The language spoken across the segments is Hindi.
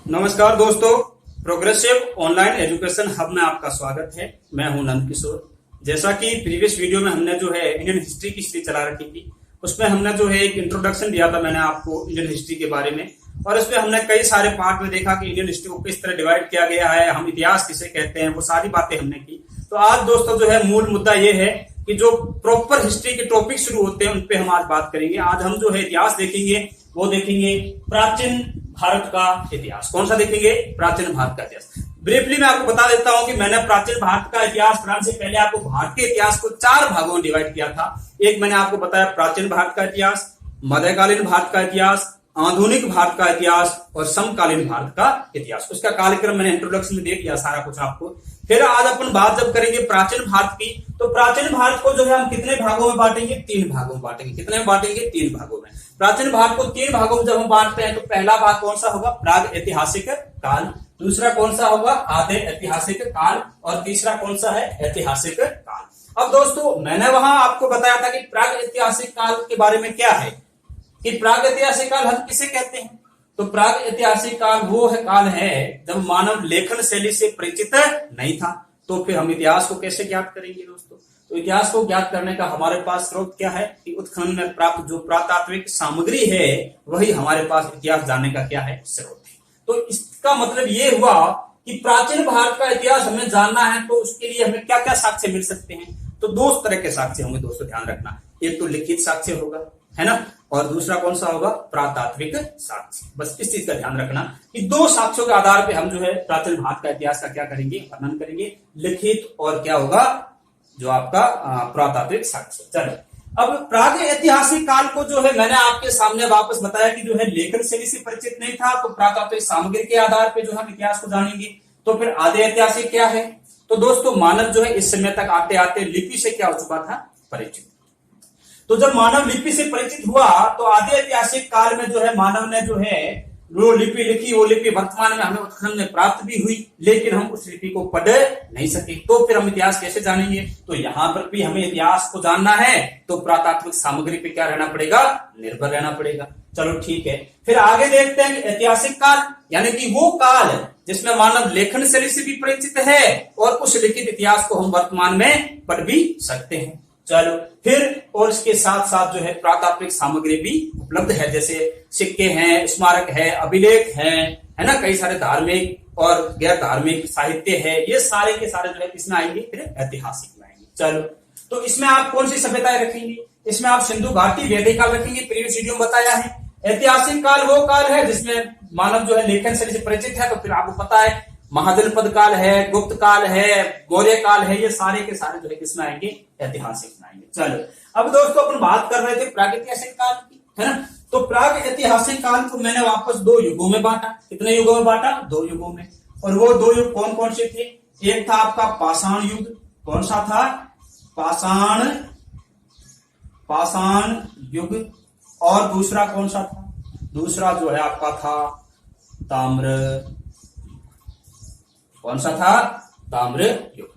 नमस्कार दोस्तों, प्रोग्रेसिव ऑनलाइन एजुकेशन हब में आपका स्वागत है। मैं हूं नंद किशोर। जैसा कि प्रीवियस वीडियो में हमने जो है इंडियन हिस्ट्री की सीरीज चला रखी थी, उसमें हमने जो है एक इंट्रोडक्शन दिया था मैंने आपको इंडियन हिस्ट्री के बारे में, और इसमें हमने कई सारे पार्ट में देखा कि इंडियन हिस्ट्री को किस तरह डिवाइड किया गया है, हम इतिहास किसे कहते हैं, वो सारी बातें हमने की। तो आज दोस्तों जो है मूल मुद्दा ये है कि जो प्रॉपर हिस्ट्री के टॉपिक शुरू होते हैं उन पे हम आज बात करेंगे। आज हम जो है इतिहास देखेंगे, वो देखेंगे प्राचीन भारत का इतिहास। कौन सा देखेंगे? प्राचीन भारत का इतिहास। ब्रीफली मैं आपको बता देता हूं कि मैंने प्राचीन भारत का इतिहास पढ़ाने से पहले आपको भारत के इतिहास को 4 भागों में डिवाइड किया था। एक मैंने आपको बताया प्राचीन भारत का इतिहास, मध्यकालीन भारत का इतिहास, आधुनिक भारत का इतिहास और समकालीन भारत का इतिहास। उसका कार्यक्रम मैंने इंट्रोडक्शन में दे दिया सारा कुछ आपको। फिर आज अपन बात जब करेंगे प्राचीन भारत की, तो प्राचीन भारत को जो है हम कितने भागों में बांटेंगे? 3 भागों में बांटेंगे। कितने में बांटेंगे? 3 भागों में। प्राचीन भारत को 3 भागों में जब हम बांटते हैं तो पहला भाग कौन सा होगा? प्राग ऐतिहासिक काल। दूसरा कौन सा होगा? आधे ऐतिहासिक काल। और तीसरा कौन सा है? ऐतिहासिक काल। अब दोस्तों मैंने वहां आपको बताया था कि प्राग ऐतिहासिक काल के बारे में क्या है, कि प्राग ऐतिहासिक काल हम किसे कहते हैं। तो प्राग ऐतिहासिक काल वो है काल है जब मानव लेखन शैली से परिचित नहीं था। तो फिर हम इतिहास को कैसे ज्ञात करेंगे दोस्तों? तो इतिहास को ज्ञात करने का हमारे पास स्रोत क्या है कि उत्खनन में प्राप्त जो पुरातात्विक सामग्री है वही हमारे पास इतिहास जानने का क्या है? स्रोत है। तो इसका मतलब ये हुआ कि प्राचीन भारत का इतिहास हमें जानना है तो उसके लिए हमें क्या क्या साक्ष्य मिल सकते हैं। तो 2 तरह के साक्ष्य होंगे दोस्तों, ध्यान रखना। एक तो लिखित साक्ष्य होगा, है ना, और दूसरा कौन सा होगा? पुरातात्विक साक्ष्य। बस इस चीज का ध्यान रखना कि 2 साक्ष्यों के आधार पे हम जो है प्राचीन भारत का इतिहास का क्या करेंगे? वर्णन करेंगे। लिखित और क्या होगा? जो आपका पुरातात्विक साक्ष्य। चलो अब प्राग ऐतिहासिक काल को जो है मैंने आपके सामने वापस बताया कि जो है लेखन शैली से परिचित नहीं था, तो पुरातात्विक सामग्री के आधार पे जो हम इतिहास को जानेंगे। तो फिर आधे ऐतिहासिक क्या है? तो दोस्तों मानव जो है इस समय तक आते आते लिपि से क्या हो चुका था? परिचित। तो जब मानव लिपि से परिचित हुआ तो आधे ऐतिहासिक काल में जो है मानव ने जो है वो लिपि लिखी। वो लिपि वर्तमान में हमें उत्खनन में प्राप्त भी हुई, लेकिन हम उस लिपि को पढ़ नहीं सके। तो फिर हम इतिहास कैसे जानेंगे? तो यहां पर भी हमें इतिहास को जानना है तो पुरातात्विक सामग्री पे क्या रहना पड़ेगा? निर्भर रहना पड़ेगा। चलो ठीक है, फिर आगे देखते हैं ऐतिहासिक काल, यानी कि वो काल जिसमें मानव लेखन शैली से भी परिचित है और उस लिखित इतिहास को हम वर्तमान में पढ़ भी सकते हैं। चलो फिर और इसके साथ साथ जो है पुरातात्विक सामग्री भी उपलब्ध है, जैसे सिक्के हैं, स्मारक है, अभिलेख है ना, कई सारे धार्मिक और गैर धार्मिक साहित्य है। ये सारे के सारे जो है किसमें आएंगे? फिर ऐतिहासिक में आएंगे। चलो तो इसमें आप कौन सी सभ्यताएं रखेंगे? इसमें आप सिंधु घाटी वैदिक काल रखेंगे, प्रीवियस वीडियो में बताया है। ऐतिहासिक काल वो काल है जिसमें मानव जो है लेखन शैली से परिचित है, तो फिर आपको पता है महाजनपद काल है, गुप्त काल है, मौर्य काल है। ये सारे के सारे जो है किसमें आएंगे? ऐतिहासिक में आएंगे। चलो अब दोस्तों अपन बात कर रहे थे प्रागैतिहासिक काल की, है ना। तो प्राग ऐतिहासिक काल को मैंने वापस 2 युगों में बांटा। कितने युगों में बांटा? 2 युगों में। और वो 2 युग कौन कौन से थे? एक था आपका पाषाण युग। कौन सा था? पाषाण युग। और दूसरा कौन सा था? दूसरा जो है आपका था ताम्र। कौन सा था? ताम्र युग।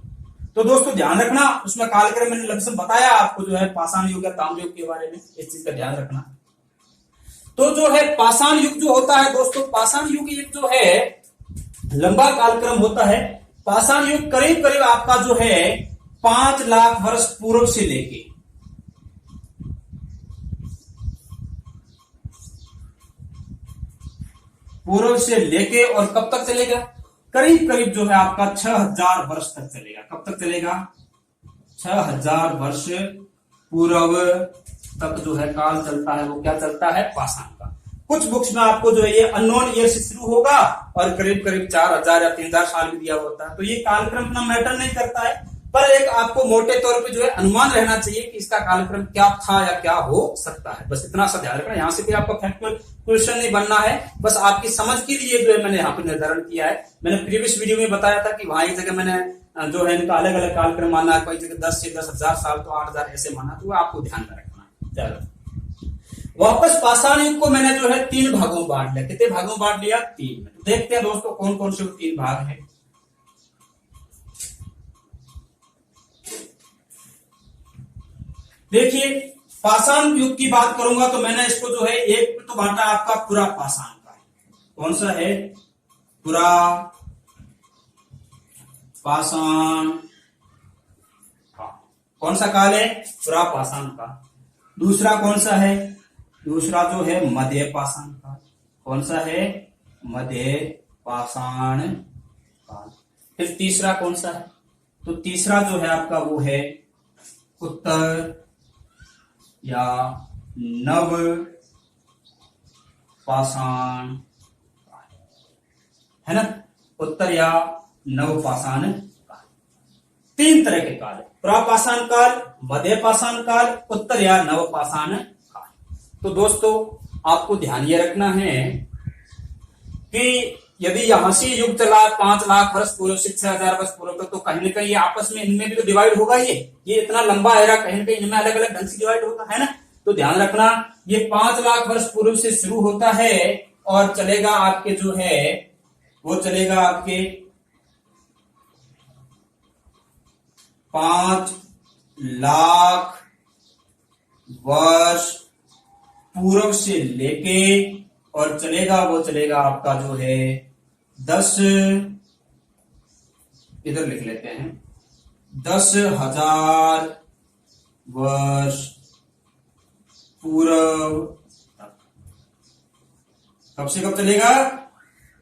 तो दोस्तों ध्यान रखना, उसमें कालक्रम मैंने लमसम बताया आपको जो है पाषाण युग या ताम्र युग के बारे में, इस चीज का ध्यान रखना। तो जो है पाषाण युग जो होता है दोस्तों, पाषाण युग एक जो है लंबा कालक्रम होता है। पाषाण युग करीब करीब आपका जो है 5 लाख वर्ष पूर्व से लेके और कब तक चलेगा? करीब करीब जो है आपका 6000 वर्ष तक चलेगा। कब तक चलेगा? 6000 वर्ष पूर्व तक जो है काल चलता है। वो क्या चलता है? पाषाण का। कुछ बुक्स में आपको जो है ये अननोन ईयर से शुरू होगा और करीब करीब 4000 या 3000 साल भी दिया होता है। तो ये कालक्रम इतना मैटर नहीं करता है, पर एक आपको मोटे तौर पे जो है अनुमान रहना चाहिए कि इसका कालक्रम क्या था या क्या हो सकता है। बस इतना सा ध्यान रखना। यहां से भी आपका फैक्चुअल क्वेश्चन नहीं बनना है, बस आपकी समझ के लिए जो है मैंने यहाँ पे निर्धारण किया है। मैंने प्रीवियस वीडियो में बताया था कि वहां एक जगह मैंने जो है इनका अलग अलग कालक्रम माना है, कोई जगह 10 से 10,000 साल, तो 8000 ऐसे माना, तो आपको ध्यान में रखना है। चलो वापस पाषाण युग को मैंने जो है 3 भागों में बांट लिया। कितने भागों में बांट लिया? 3 में। देखते हैं दोस्तों कौन कौन से 3 भाग है। देखिए पाषाण युग की बात करूंगा तो मैंने इसको जो है एक तो बांटा आपका पूरा पाषाण का है। कौन सा है? पुरा पाषाण काल। कौन सा काल है? पुरा पाषाण काल। दूसरा कौन सा है? दूसरा जो है मध्य पाषाण काल। कौन सा है? मध्य पाषाण काल। फिर तीसरा कौन सा है? तो तीसरा जो है आपका वो है उत्तर या नव पाषाण काल, है ना? उत्तर या नव पाषाण काल। तीन तरह के काल है, प्रापाषाण काल, मध्य पाषाण काल, उत्तर या नव पाषाण काल। तो दोस्तों आपको ध्यान ये रखना है कि यदि यहां से युग चला 5 लाख वर्ष पूर्व से 6000 वर्ष पूर्व तक, तो कहीं ना कहीं ये आपस में इनमें भी तो डिवाइड होगा। ये इतना लंबा एरा कहीं ना कहीं इनमें अलग अलग ढंग से डिवाइड होगा, है ना? तो ध्यान रखना ये 5 लाख वर्ष पूर्व से शुरू होता है और चलेगा आपके जो है वो चलेगा आपके 5 लाख वर्ष पूर्व से लेके और वो चलेगा आपका जो है 10, इधर लिख लेते हैं 10,000 वर्ष पूर्व तक। कब से कब चलेगा?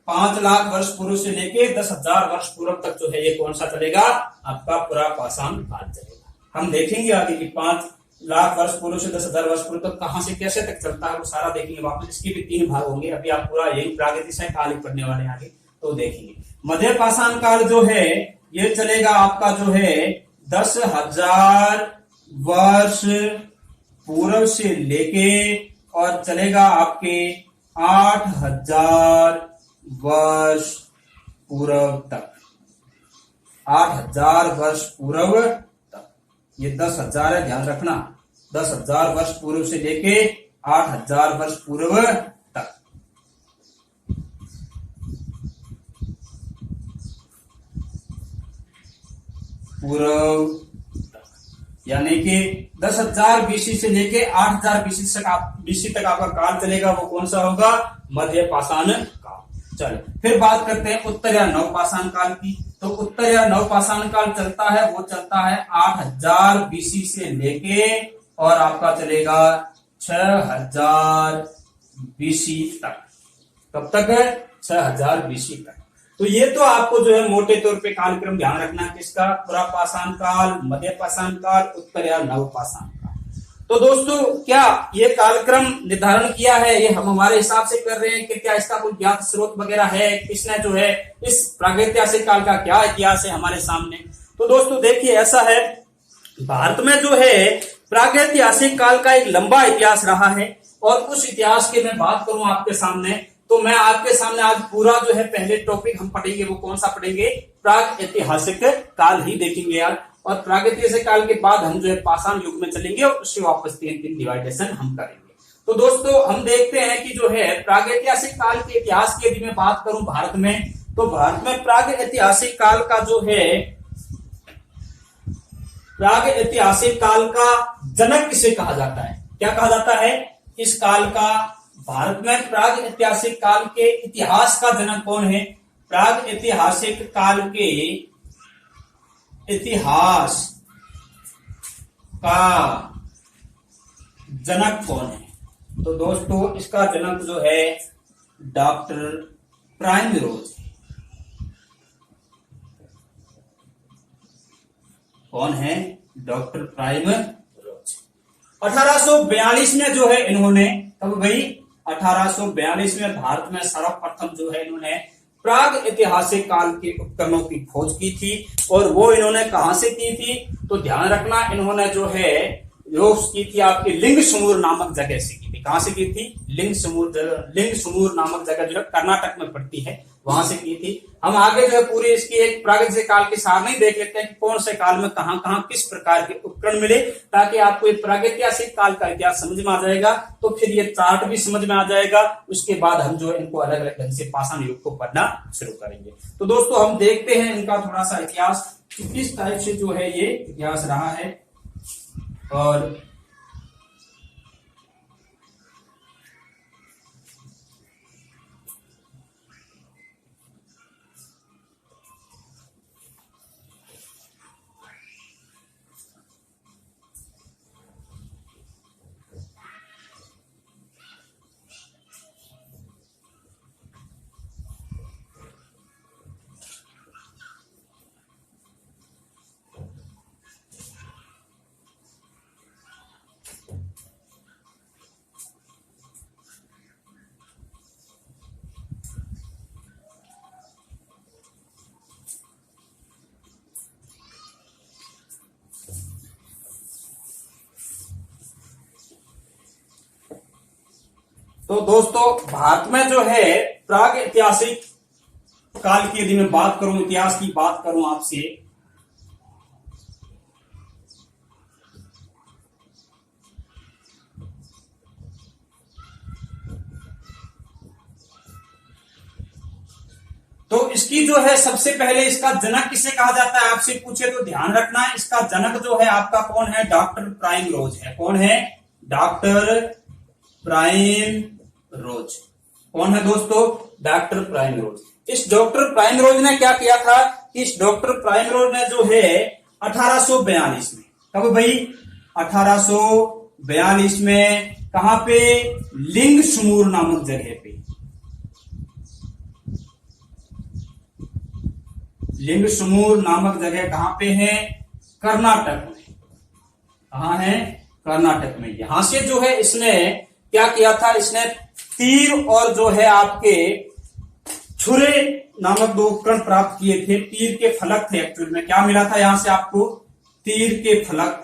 5 लाख वर्ष पूर्व से लेके 10,000 वर्ष पूर्व तक जो है ये कौन सा चलेगा? आपका पुरा पाषाण काल चलेगा। हम देखेंगे आगे कि 5 लाख वर्ष पूर्व से 10,000 वर्ष पूर्व तक कहां से कैसे तक चलता है वो सारा देखेंगे वापस। इसके भी 3 भाग होंगे। अभी आप पूरा यही प्रागैतिहासिक काल ही पढ़ने वाले हैं आगे, तो देखेंगे। मध्य पाषाण काल जो है ये चलेगा आपका जो है 10,000 वर्ष पूर्व से लेके और चलेगा आपके 8,000 वर्ष पूर्व तक। 8,000 वर्ष पूर्व तक। ये 10,000 है, ध्यान रखना। 10,000 वर्ष पूर्व से लेके 8,000 वर्ष पूर्व तक। पूर्व तक यानी कि 10,000 बीसी से लेके 8,000 बीसी तक आपका काल चलेगा। वो कौन सा होगा? मध्य पाषाण काल। चलो फिर बात करते हैं उत्तर या नव पाषाण काल की। तो उत्तर या नव पाषाण काल चलता है, वो चलता है 8,000 बीसी से लेके और आपका चलेगा 6,000 बीसी तक। कब तक है? 6,000 बीसी तक। तो ये तो आपको जो है मोटे तौर पे कालक्रम ध्यान रखना है किसका? पुरा पाषाण काल, मध्य पाषाण काल, उत्तर या नव पाषाण काल। तो दोस्तों क्या ये कालक्रम निर्धारण किया है ये हम हमारे हिसाब से कर रहे हैं कि क्या इसका कोई ज्ञात स्रोत वगैरह है? किसने जो है इस प्रागैतिहासिक काल का क्या इतिहास है हमारे सामने? तो दोस्तों देखिए ऐसा है, भारत में जो है प्रागैतिहासिक काल का एक लंबा इतिहास रहा है और उस इतिहास की मैं बात करूं आपके सामने तो मैं आपके सामने आज पूरा जो है पहले टॉपिक हम पढ़ेंगे वो कौन सा पढ़ेंगे? प्रागैतिहासिक काल ही देखेंगे यार। और प्रागैतिहासिक काल के बाद हम जो है पाषाण युग में चलेंगे और उससे वापस 3 डिवाइडेशन हम करेंगे। तो दोस्तों हम देखते हैं कि जो है प्रागैतिहासिक काल के इतिहास की यदि मैं बात करूं भारत में, तो भारत में प्रागैतिहासिक काल का जो है प्रागैतिहासिक काल का जनक किसे कहा जाता है? क्या कहा जाता है इस काल का? भारत में प्रागैतिहासिक काल के इतिहास का जनक कौन है? प्रागैतिहासिक काल के इतिहास का जनक कौन है? तो दोस्तों इसका जनक जो है डॉक्टर प्राइमरोज। कौन है? Doctor primrose. 1842 में जो है इन्होंने, तब भाई 1842 में भारत में सर्वप्रथम जो है इन्होंने प्रागैतिहासिक काल के उपकरणों की खोज की थी। और वो इन्होंने कहां से की थी? तो ध्यान रखना इन्होंने जो है की थी आपकी लिंगसुमूर नामक जगह से की थी। कहां से की थी? लिंगसुमूर नामक जगह जो है कर्नाटक में पड़ती है, वहां से की थी। हम आगे जो है पूरी इसकी एक प्रागैतिहासिक काल की सारणी देख लेते हैं कि कौन से काल में कहां कहां किस प्रकार के उपकरण मिले, ताकि आपको एक प्रागैतिहासिक काल का इतिहास समझ में आ जाएगा। तो फिर ये चार्ट भी समझ में आ जाएगा। उसके बाद हम जो है इनको अलग अलग ढंग से पाषाण युग को पढ़ना शुरू करेंगे। तो दोस्तों हम देखते हैं इनका थोड़ा सा इतिहास किस टाइप से जो है ये इतिहास रहा है। और तो दोस्तों भारत में जो है प्राग ऐतिहासिक काल की यदि मैं बात करूं, इतिहास की बात करूं आपसे, तो इसकी जो है सबसे पहले इसका जनक किसे कहा जाता है आपसे पूछे तो ध्यान रखना है, इसका जनक जो है आपका कौन है, डॉक्टर प्राइम रोज है। कौन है? डॉक्टर प्राइम रोज। कौन है दोस्तों? डॉक्टर प्राइम रोज। इस डॉक्टर प्राइम रोज ने क्या किया था? इस डॉक्टर प्राइम रोज ने जो है 1842 में, कब भाई? 1842 में कहां पे? लिंग समूर नामक जगह पे। लिंग समूर नामक जगह कहां पे है? कर्नाटक में। कहां है? कर्नाटक में। यहां से जो है इसने क्या किया था? इसने तीर और जो है आपके छुरे नामक 2 उपकरण प्राप्त किए थे। तीर के फलक थे एक्चुअल में। क्या मिला था यहां से आपको? तीर के फलक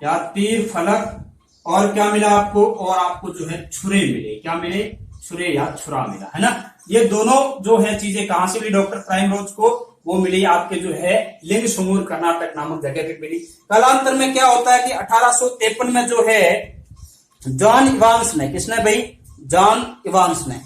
या तीर फलक, और क्या मिला आपको? और आपको जो है छुरे मिले। क्या मिले? छुरे या छुरा मिला, है ना। ये दोनों जो है चीजें कहां से मिली डॉक्टर प्राइम रोज को? वो मिली आपके जो है लिंग समूर कर्नाटक नामक जगह पे मिली। कालांतर में क्या होता है कि 1853 में जो है जॉन इवांस ने, किसने भाई? जॉन इवांस ने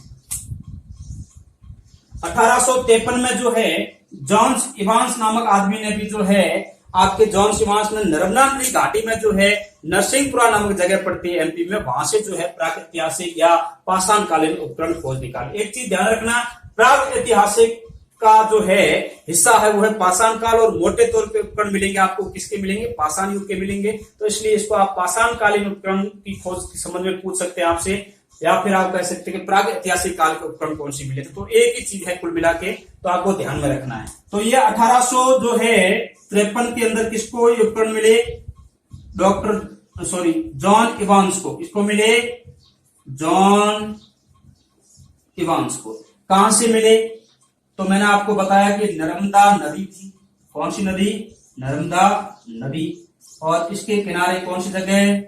1853 में जो है जॉन इवांस नामक आदमी ने भी जो है आपके जॉन इवांस ने नर्मदा नदी घाटी में जो है नरसिंहपुरा नामक जगह पड़ती है एमपी में, वहां से जो है प्राग ऐतिहासिक या पाषाण कालीन उपकरण खोज निकाले। एक चीज ध्यान रखना, प्राग ऐतिहासिक का जो है हिस्सा है वो है पाषाण काल, और मोटे तौर पे उपकरण मिलेंगे आपको किसके मिलेंगे? पाषाण युग के मिलेंगे। तो इसलिए इसको आप पाषाण कालीन उपकरण की खोज के संबंध में पूछ सकते हैं आपसे, या फिर आप कह सकते हैं कि प्राग ऐतिहासिक काल के उपकरण कौन से मिले थे। तो एक ही चीज है कुल मिला के, तो आपको ध्यान में रखना है। तो ये 1800 जो है 53 के अंदर किसको ये उपकरण मिले? जॉन इवांस को। किसको मिले? जॉन इवांस को। कहां से मिले? तो मैंने आपको बताया कि नर्मदा नदी थी। कौन सी नदी? नर्मदा नदी। और इसके किनारे कौन सी जगह?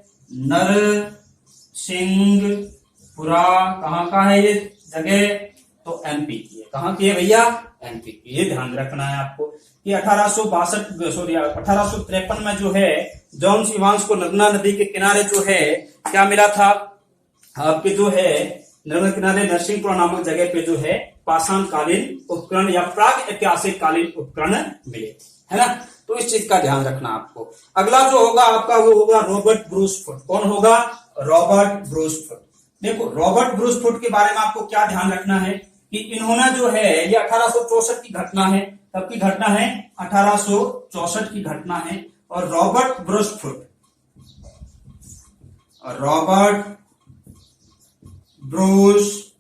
नरसिंहपुरा। कहां का है ये जगह? तो एमपी की है। कहां की है भैया? एमपी की। ये ध्यान रखना है आपको कि 1853 में जो है जॉन इवांस को नर्मदा नदी के किनारे जो है क्या मिला था आपके? जो है नर्मदा किनारे नरसिंहपुरा नामक जगह पे जो है पाषाण कालीन उपकरण या प्राग ऐतिहासिक कालीन उपकरण मिले, है ना। तो इस चीज का ध्यान रखना आपको। अगला जो होगा आपका वो होगा रॉबर्ट ब्रूस फुट। कौन होगा? Robert Bruce foot. देखो रॉबर्ट ब्रूस फुट के बारे में आपको क्या ध्यान रखना है कि इन्होंने जो है ये 1864 की घटना है। कब की घटना है? 1864 की घटना है। और Robert Bruce foot, Robert Bruce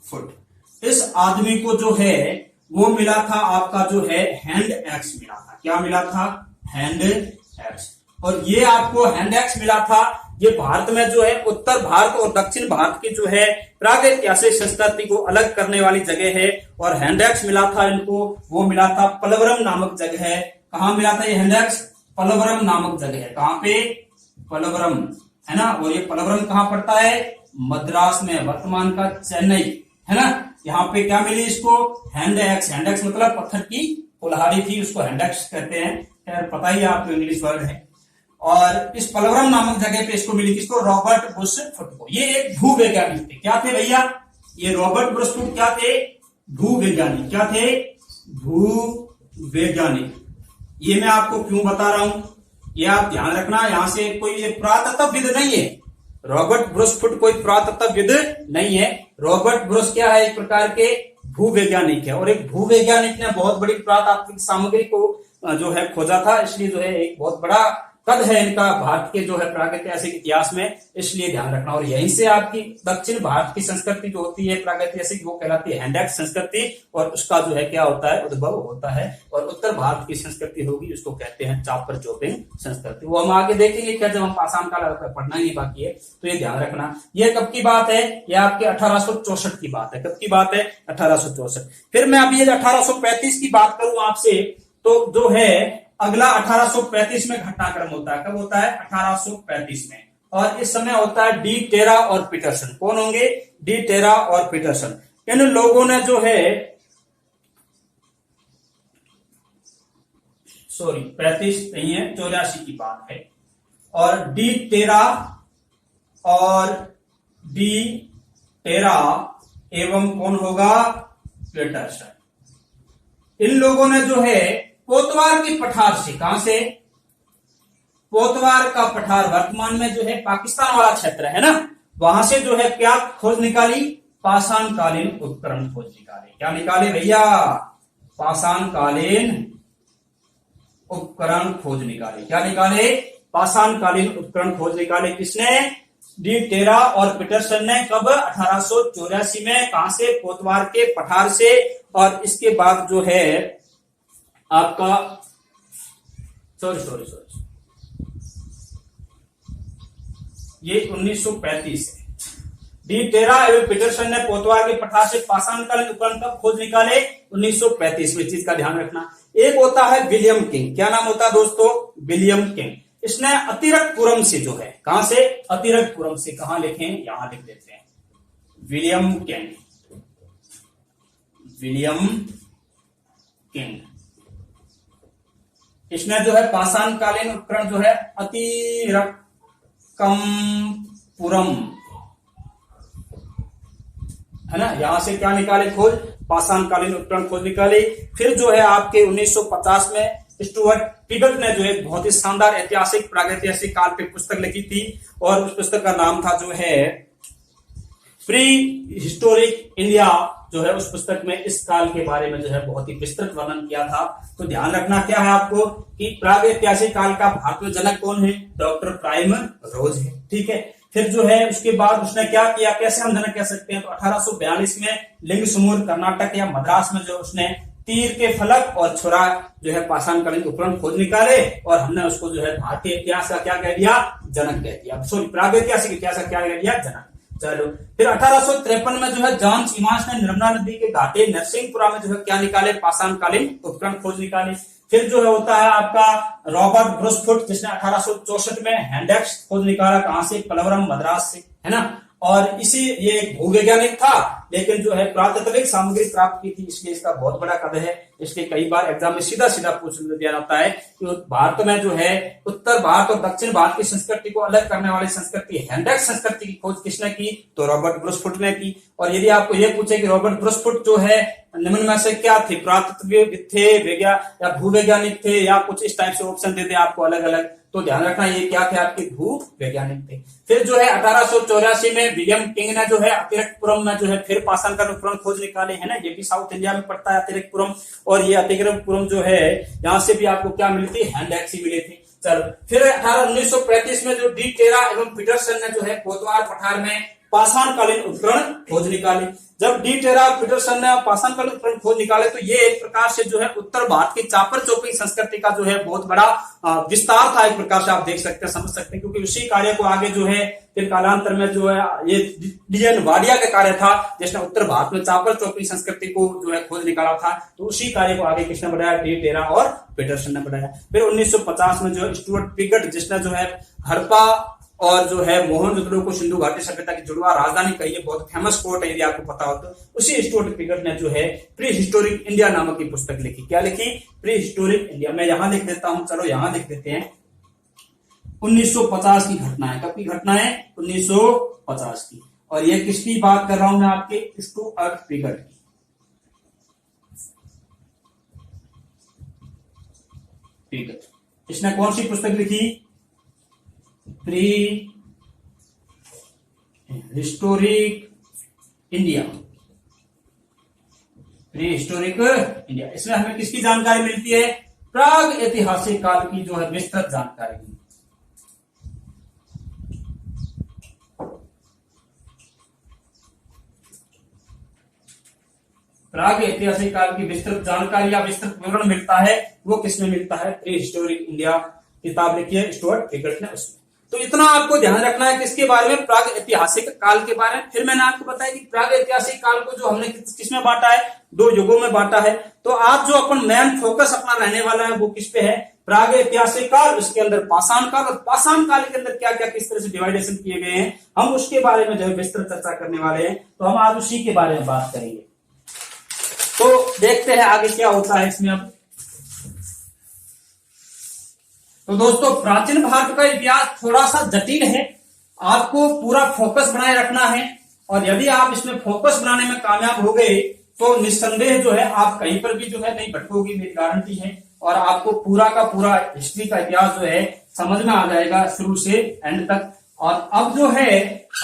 foot, इस आदमी को जो है वो मिला था आपका जो है हैंड एक्स मिला था। क्या मिला था? Hand axe. और ये आपको हैंड एक्स मिला था, ये भारत में जो है उत्तर भारत और दक्षिण भारत की जो है प्राग ऐतिहासिक संस्कृति को अलग करने वाली जगह है। और हैंड एक्स मिला था इनको, वो मिला था पलवरम नामक जगह है। कहां मिला था ये हैंड एक्स? पलवरम नामक जगह है। कहां पे? पलवरम, है ना। और ये पलवरम कहां पड़ता है? मद्रास में, वर्तमान का चेन्नई, है ना। यहाँ पे क्या मिली इसको? Hand axe. हैंड एक्स मतलब पत्थर की कुल्हाड़ी थी, उसको हैंड एक्स कहते हैं। खैर पता ही है आपको, इंग्लिश वर्ड है। और इस पलवरम नामक जगह पे इसको मिली किसको? रॉबर्ट ब्रूस फुट को। ये एक भूवैज्ञानिक थे। क्या थे भैया? ये रॉबर्ट ब्रूस फुट क्या थे? भूवैज्ञानिक। क्या थे? भूवैज्ञानिक। ये मैं आपको क्यों बता रहा हूं, ये आप ध्यान रखना। यहां से कोई ये पुरातत्वविद नहीं है। रॉबर्ट ब्रूस फुट कोई पुरातत्वविद नहीं है। रॉबर्ट ब्रूस क्या है? एक प्रकार के भूवैज्ञानिक है। और एक भूवैज्ञानिक ने बहुत बड़ी पुरातात्विक सामग्री को जो है खोजा था, इसलिए जो है एक बहुत बड़ा कद है इनका भारत के जो है प्रागैतिहासिक इतिहास में, इसलिए ध्यान रखना। और यहीं से आपकी दक्षिण भारत की संस्कृति जो होती है प्रागैतिहासिक, वो कहलाती है हैंड एक्स संस्कृति, और उसका जो है क्या होता है? उद्भव होता है। और उत्तर भारत की संस्कृति होगी, उसको कहते हैं चापर चौपिंग संस्कृति। वो हम आगे देखेंगे क्या, जब हम पाषाण काल पढ़ना ही बाकी है। तो ये ध्यान रखना। ये कब की बात है? ये आपके 1864 की बात है। कब की बात है? 1864। फिर मैं अभी 1835 की बात करूं आपसे, तो जो है अगला 1835 में घटनाक्रम होता है। कब होता है? 1835 में। और इस समय होता है डी टेरा और पीटरसन। कौन होंगे? डी टेरा और पीटरसन। इन लोगों ने जो है 35 नहीं है, 84 की बात है। और डी टेरा और डी टेरा एवं कौन होगा? पीटरसन। इन लोगों ने जो है कोतवार की पठार से, कहां से? कोतवार का पठार वर्तमान में जो है पाकिस्तान वाला क्षेत्र है ना, वहां से जो है क्या खोज निकाली? पाषाणकालीन उपकरण खोज निकाले। क्या निकाले भैया? पाषाणकालीन उपकरण खोज निकाले। क्या निकाले? पाषाणकालीन उपकरण खोज निकाले। किसने? डी टेरा और पीटरसन ने। कब? 1884 में। कहां से? कोतवार के पठार से। और इसके बाद जो है आपका सॉरी ये 1935 है। डी टेरा एवं पीटरसन ने कोतवार के पठार से पाषाणकालीन उपकरण कब खोज निकाले? 1935 में। चीज का ध्यान रखना। एक होता है विलियम किंग। क्या नाम होता है दोस्तों? William king. इसने अतिरकपुरम से जो है, कहां से? अतिरकपुरम से। कहां लिखें? यहां लिख देते हैं, विलियम किंग। विलियम किंग इसने जो है पाषाणकालीन उपकरण जो है अतिरकमपुरम, है ना, यहां से क्या निकाले? खोज पाषाणकालीन उपकरण खोज निकाले। फिर जो है आपके 1950 में स्टुअर्ट पिगट ने जो है बहुत ही शानदार ऐतिहासिक प्रागैतिहासिक काल पे पुस्तक लिखी थी, और उस पुस्तक का नाम था जो है प्री हिस्टोरिक इंडिया। जो है उस पुस्तक में इस काल के बारे में जो है बहुत ही विस्तृत वर्णन किया था। तो ध्यान रखना क्या है आपको कि प्रागैतिहासिक काल का भारतीय जनक कौन है? डॉक्टर प्राइम रोज है। ठीक है। फिर जो है उसके बाद उसने क्या किया, कैसे हम जनक कह सकते हैं? तो 1842 में लिंग समूह कर्नाटक या मद्रास में जो उसने तीर के फलक और छुरा जो है पाषाणकालीन उपकरण खोज निकाले, और हमने उसको जो है भारतीय इतिहास का क्या कह दिया? जनक कह दिया। सॉरी, प्रागैतिहासिक इतिहास का क्या कह दिया? जनक। चलो, फिर 1853 में जो है जॉन सीमांस ने नर्मदा नदी के घाटे नरसिंहपुरा में जो है क्या निकाले? पाषाणकालीन उपकरण खोज निकाले। फिर जो है होता है आपका रॉबर्ट ब्रुसफुट, जिसने 1864 में हैंडेक्स खोज निकाला। कहां से? पलवरम मद्रास से, है ना। और इसी ये एक भूवैज्ञानिक था, लेकिन जो है पुरातत्विक सामग्री प्राप्त की थी, इसलिए इसका बहुत बड़ा कद है। इसलिए कई बार एग्जाम में सीधा सीधा पूछ दिया जाता है कि भारत में जो है उत्तर भारत और दक्षिण भारत की संस्कृति को अलग करने वाली संस्कृति हैंडेक्स संस्कृति की खोज किसने की? तो रॉबर्ट ब्रुसफुट ने की। और यदि आपको यह पूछे कि रॉबर्ट ब्रुसफुट जो है निम्न में से क्या थे? पुरातत्वविद थे, या भूवैज्ञानिक थे, या कुछ इस टाइप से ऑप्शन देते आपको अलग अलग। तो ध्यान रखना ये क्या थे? आपके भू वैज्ञानिक थे। फिर जो है 1884 में विलियम किंग ने जो है अतिरकपुरम में जो है फिर पाषाणकालीन उपकरण खोज निकाले, है ना। ये भी साउथ इंडिया में पड़ता है अतिरकपुरम। और ये अतिरकपुरम जो है यहाँ से भी आपको क्या मिलती है? हैंडेक्स ही मिले थे। चलो, फिर 1935 में जो डी टेरा एवं पीटरसन ने जो है कोतवार पठार में पाषाणकालीन उपकरण खोज निकाले। जब डी टेरा पीटरसन ने पाषाणकालीन उपकरण खोज निकाले तो ये एक प्रकार से जो है उत्तर भारत की चापर चौपी संस्कृति का जो है बहुत बड़ा विस्तार था। एक प्रकार से आप देख सकते हैं, समझ सकते हैं, क्योंकि उसी कार्य को आगे जो है फिर कालांतर में जो है ये डीएन वाडिया का कार्य था, जिसने उत्तर भारत में चापर चौपी संस्कृति को जो है खोज निकाला था। तो उसी कार्य को आगे किसने बढ़ाया? डी टेरा और पीटरसन ने बढ़ाया। फिर 1950 में जो स्टुअर्ट पिगट, जिसने जो है हड़प्पा और जो है मोहनजोदड़ो को सिंधु घाटी सभ्यता की जुड़वा राजधानी कही है, बहुत फेमस कोट है यदि आपको पता हो तो। उसी स्टुअर्ट पिगट ने जो है प्री हिस्टोरिक इंडिया नामक की पुस्तक लिखी। क्या लिखी? Pre historic India. मैं यहां लिख देता हूं, चलो यहां लिख देते हैं 1950 की घटना है। कब की घटना है? 1950 की। और ये किसकी बात कर रहा हूं मैं? आपके स्टुअर्ट पिगट की। पिगट इसने कौन सी पुस्तक लिखी? Pre historic India. Pre historic India. इसमें हमें किसकी जानकारी मिलती है? प्राग ऐतिहासिक काल की जो है विस्तृत जानकारी। प्राग ऐतिहासिक काल की विस्तृत जानकारी या विस्तृत विवरण मिलता है, वो किसमें मिलता है? प्री हिस्टोरिक इंडिया किताब लिखी है स्टुअर्ट पिगट ने उसमें। तो इतना आपको ध्यान रखना है किसके बारे में, प्राग ऐतिहासिक काल के बारे में। फिर मैंने आपको बताया कि प्राग ऐतिहासिक काल को जो हमने किसमें बांटा है, 2 युगों में बांटा है। तो आज जो अपन मेन फोकस अपना रहने वाला है वो किस पे है, प्राग ऐतिहासिक काल, उसके अंदर पाषाण काल, और पाषाण काल के अंदर क्या क्या किस तरह से डिवाइडेशन किए गए हैं, हम उसके बारे में जो है विस्तृत चर्चा करने वाले हैं। तो हम आज उसी के बारे में बात करेंगे। तो देखते हैं आगे क्या होता है इसमें। अब तो दोस्तों, प्राचीन भारत का इतिहास थोड़ा सा जटिल है, आपको पूरा फोकस बनाए रखना है, और यदि आप इसमें फोकस बनाने में कामयाब हो गए तो निस्संदेह जो है आप कहीं पर भी जो है नहीं भटकोगी, मेरी गारंटी है। और आपको पूरा का पूरा हिस्ट्री का इतिहास जो है समझ में आ जाएगा शुरू से एंड तक। और अब जो है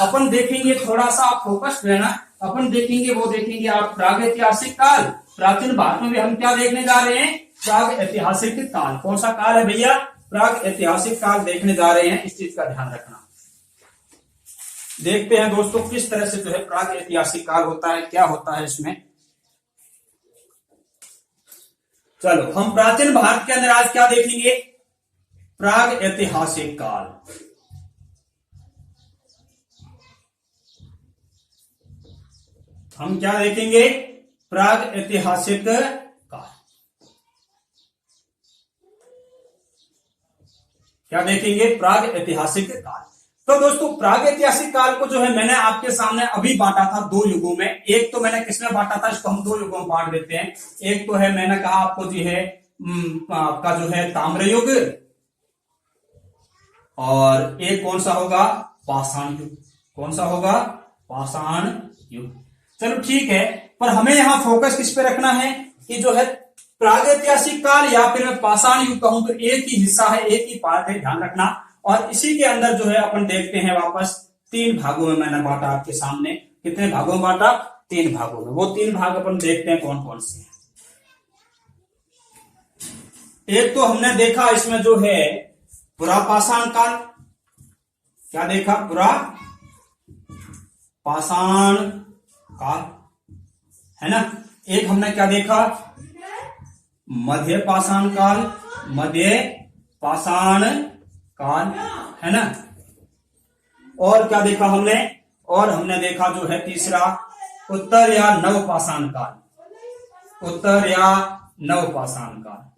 अपन देखेंगे, थोड़ा सा आप फोकस रहना, अपन देखेंगे वो देखेंगे आप प्राग ऐतिहासिक काल। प्राचीन भारत में भी हम क्या देखने जा रहे हैं, प्राग ऐतिहासिक काल। कौन सा काल है भैया, प्राग ऐतिहासिक काल देखने जा रहे हैं, इस चीज का ध्यान रखना। देखते हैं दोस्तों किस तरह से जो है प्राग ऐतिहासिक काल होता है, क्या होता है इसमें। चलो, हम प्राचीन भारत के अंदर आज क्या देखेंगे, प्राग ऐतिहासिक काल। हम क्या देखेंगे, प्राग ऐतिहासिक काल। क्या देखेंगे, प्राग ऐतिहासिक काल। तो दोस्तों, प्राग ऐतिहासिक काल को जो है मैंने आपके सामने अभी बांटा था 2 युगों में। एक तो मैंने किसमें बांटा था, इसको हम 2 युगों में बांट देते हैं। एक तो है, मैंने कहा आपको जी है आपका जो है ताम्र युग, और एक कौन सा होगा, पाषाण युग। कौन सा होगा, पाषाण युग। चलो ठीक है, पर हमें यहां फोकस किस पे रखना है कि जो है प्रागैतिहासिक काल या फिर मैं पाषाण युग कहूं तो एक ही हिस्सा है, एक ही पार्ट है, ध्यान रखना। और इसी के अंदर जो है अपन देखते हैं वापस 3 भागों में मैंने बांटा आपके सामने। कितने भागों में बांटा, 3 भागों में। वो 3 भाग अपन देखते हैं कौन कौन से हैं। एक तो हमने देखा इसमें जो है पुरा पाषाण काल। क्या देखा, पुरा पाषाण काल, है ना। एक हमने क्या देखा, मध्य पाषाण काल, मध्य पाषाण काल, है ना। और क्या देखा हमने, और हमने देखा जो है तीसरा उत्तर या नव पाषाण काल। उत्तर या नव पाषाण काल।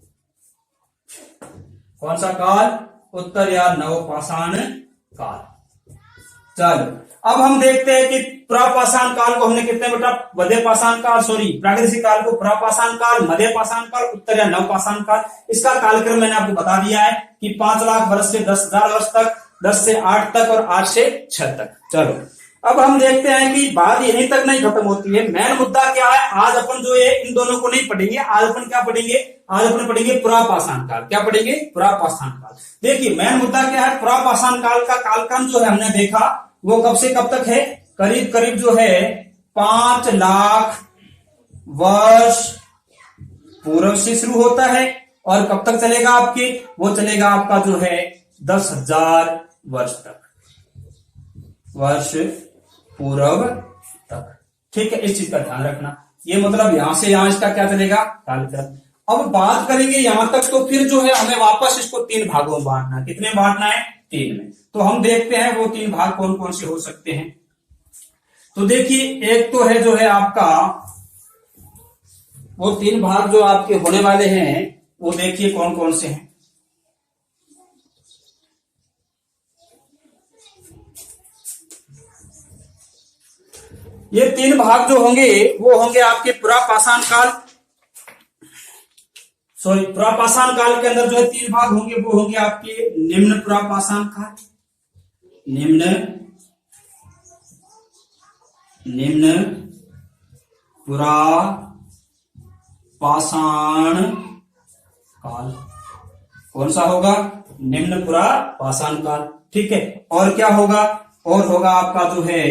कौन सा काल, उत्तर या नव पाषाण काल। चलो, अब हम देखते हैं कि प्रापाषाण काल को हमने कितने बेटा, मध्य पाषाण काल, सॉरी प्रागैतिहासिक काल को प्रापाषाण काल, मध्य पाषाण काल, उत्तर या नव पाषाण काल। इसका कालक्रम मैंने आपको बता दिया है कि 5 लाख वर्ष से 10,000 वर्ष तक, 10 से 8 तक और 8 से 6 तक। चलो, अब हम देखते हैं कि बात यहीं तक नहीं खत्म होती है। मेन मुद्दा क्या है, आज अपन जो है इन दोनों को नहीं पढ़ेंगे। आज अपन क्या पढ़ेंगे, आज अपन पढ़ेंगे पुरापाषाण काल। क्या पढ़ेंगे, पुरापाषाण काल। देखिए मेन मुद्दा क्या है, पुरापाषाण काल का कालक्रम जो है हमने देखा वो कब से कब तक है, करीब करीब जो है 5 लाख वर्ष पूर्व से शुरू होता है, और कब तक चलेगा आपके, वो चलेगा आपका जो है 10,000 वर्ष तक, वर्ष पूर्व तक। ठीक है, इस चीज का ध्यान रखना। ये मतलब यहां से यहां इसका क्या चलेगा, कालक्रम। अब बात करेंगे यहां तक, तो फिर जो है हमें वापस इसको 3 भागों में बांटना। कितने बांटना है, 3 में। तो हम देखते हैं वो 3 भाग कौन कौन से हो सकते हैं। तो देखिए, एक तो है जो है आपका वो 3 भाग जो आपके होने वाले हैं, वो देखिए कौन कौन से हैं। ये 3 भाग जो होंगे वो होंगे आपके पुरापाषाण काल, सॉरी पुरापाषाण काल के अंदर जो है 3 भाग होंगे, वो होंगे आपके निम्न पुरापाषाण काल, निम्न पुरापाषाण काल। कौन सा होगा, निम्न पुरापाषाण काल। ठीक है, और क्या होगा, और होगा आपका जो है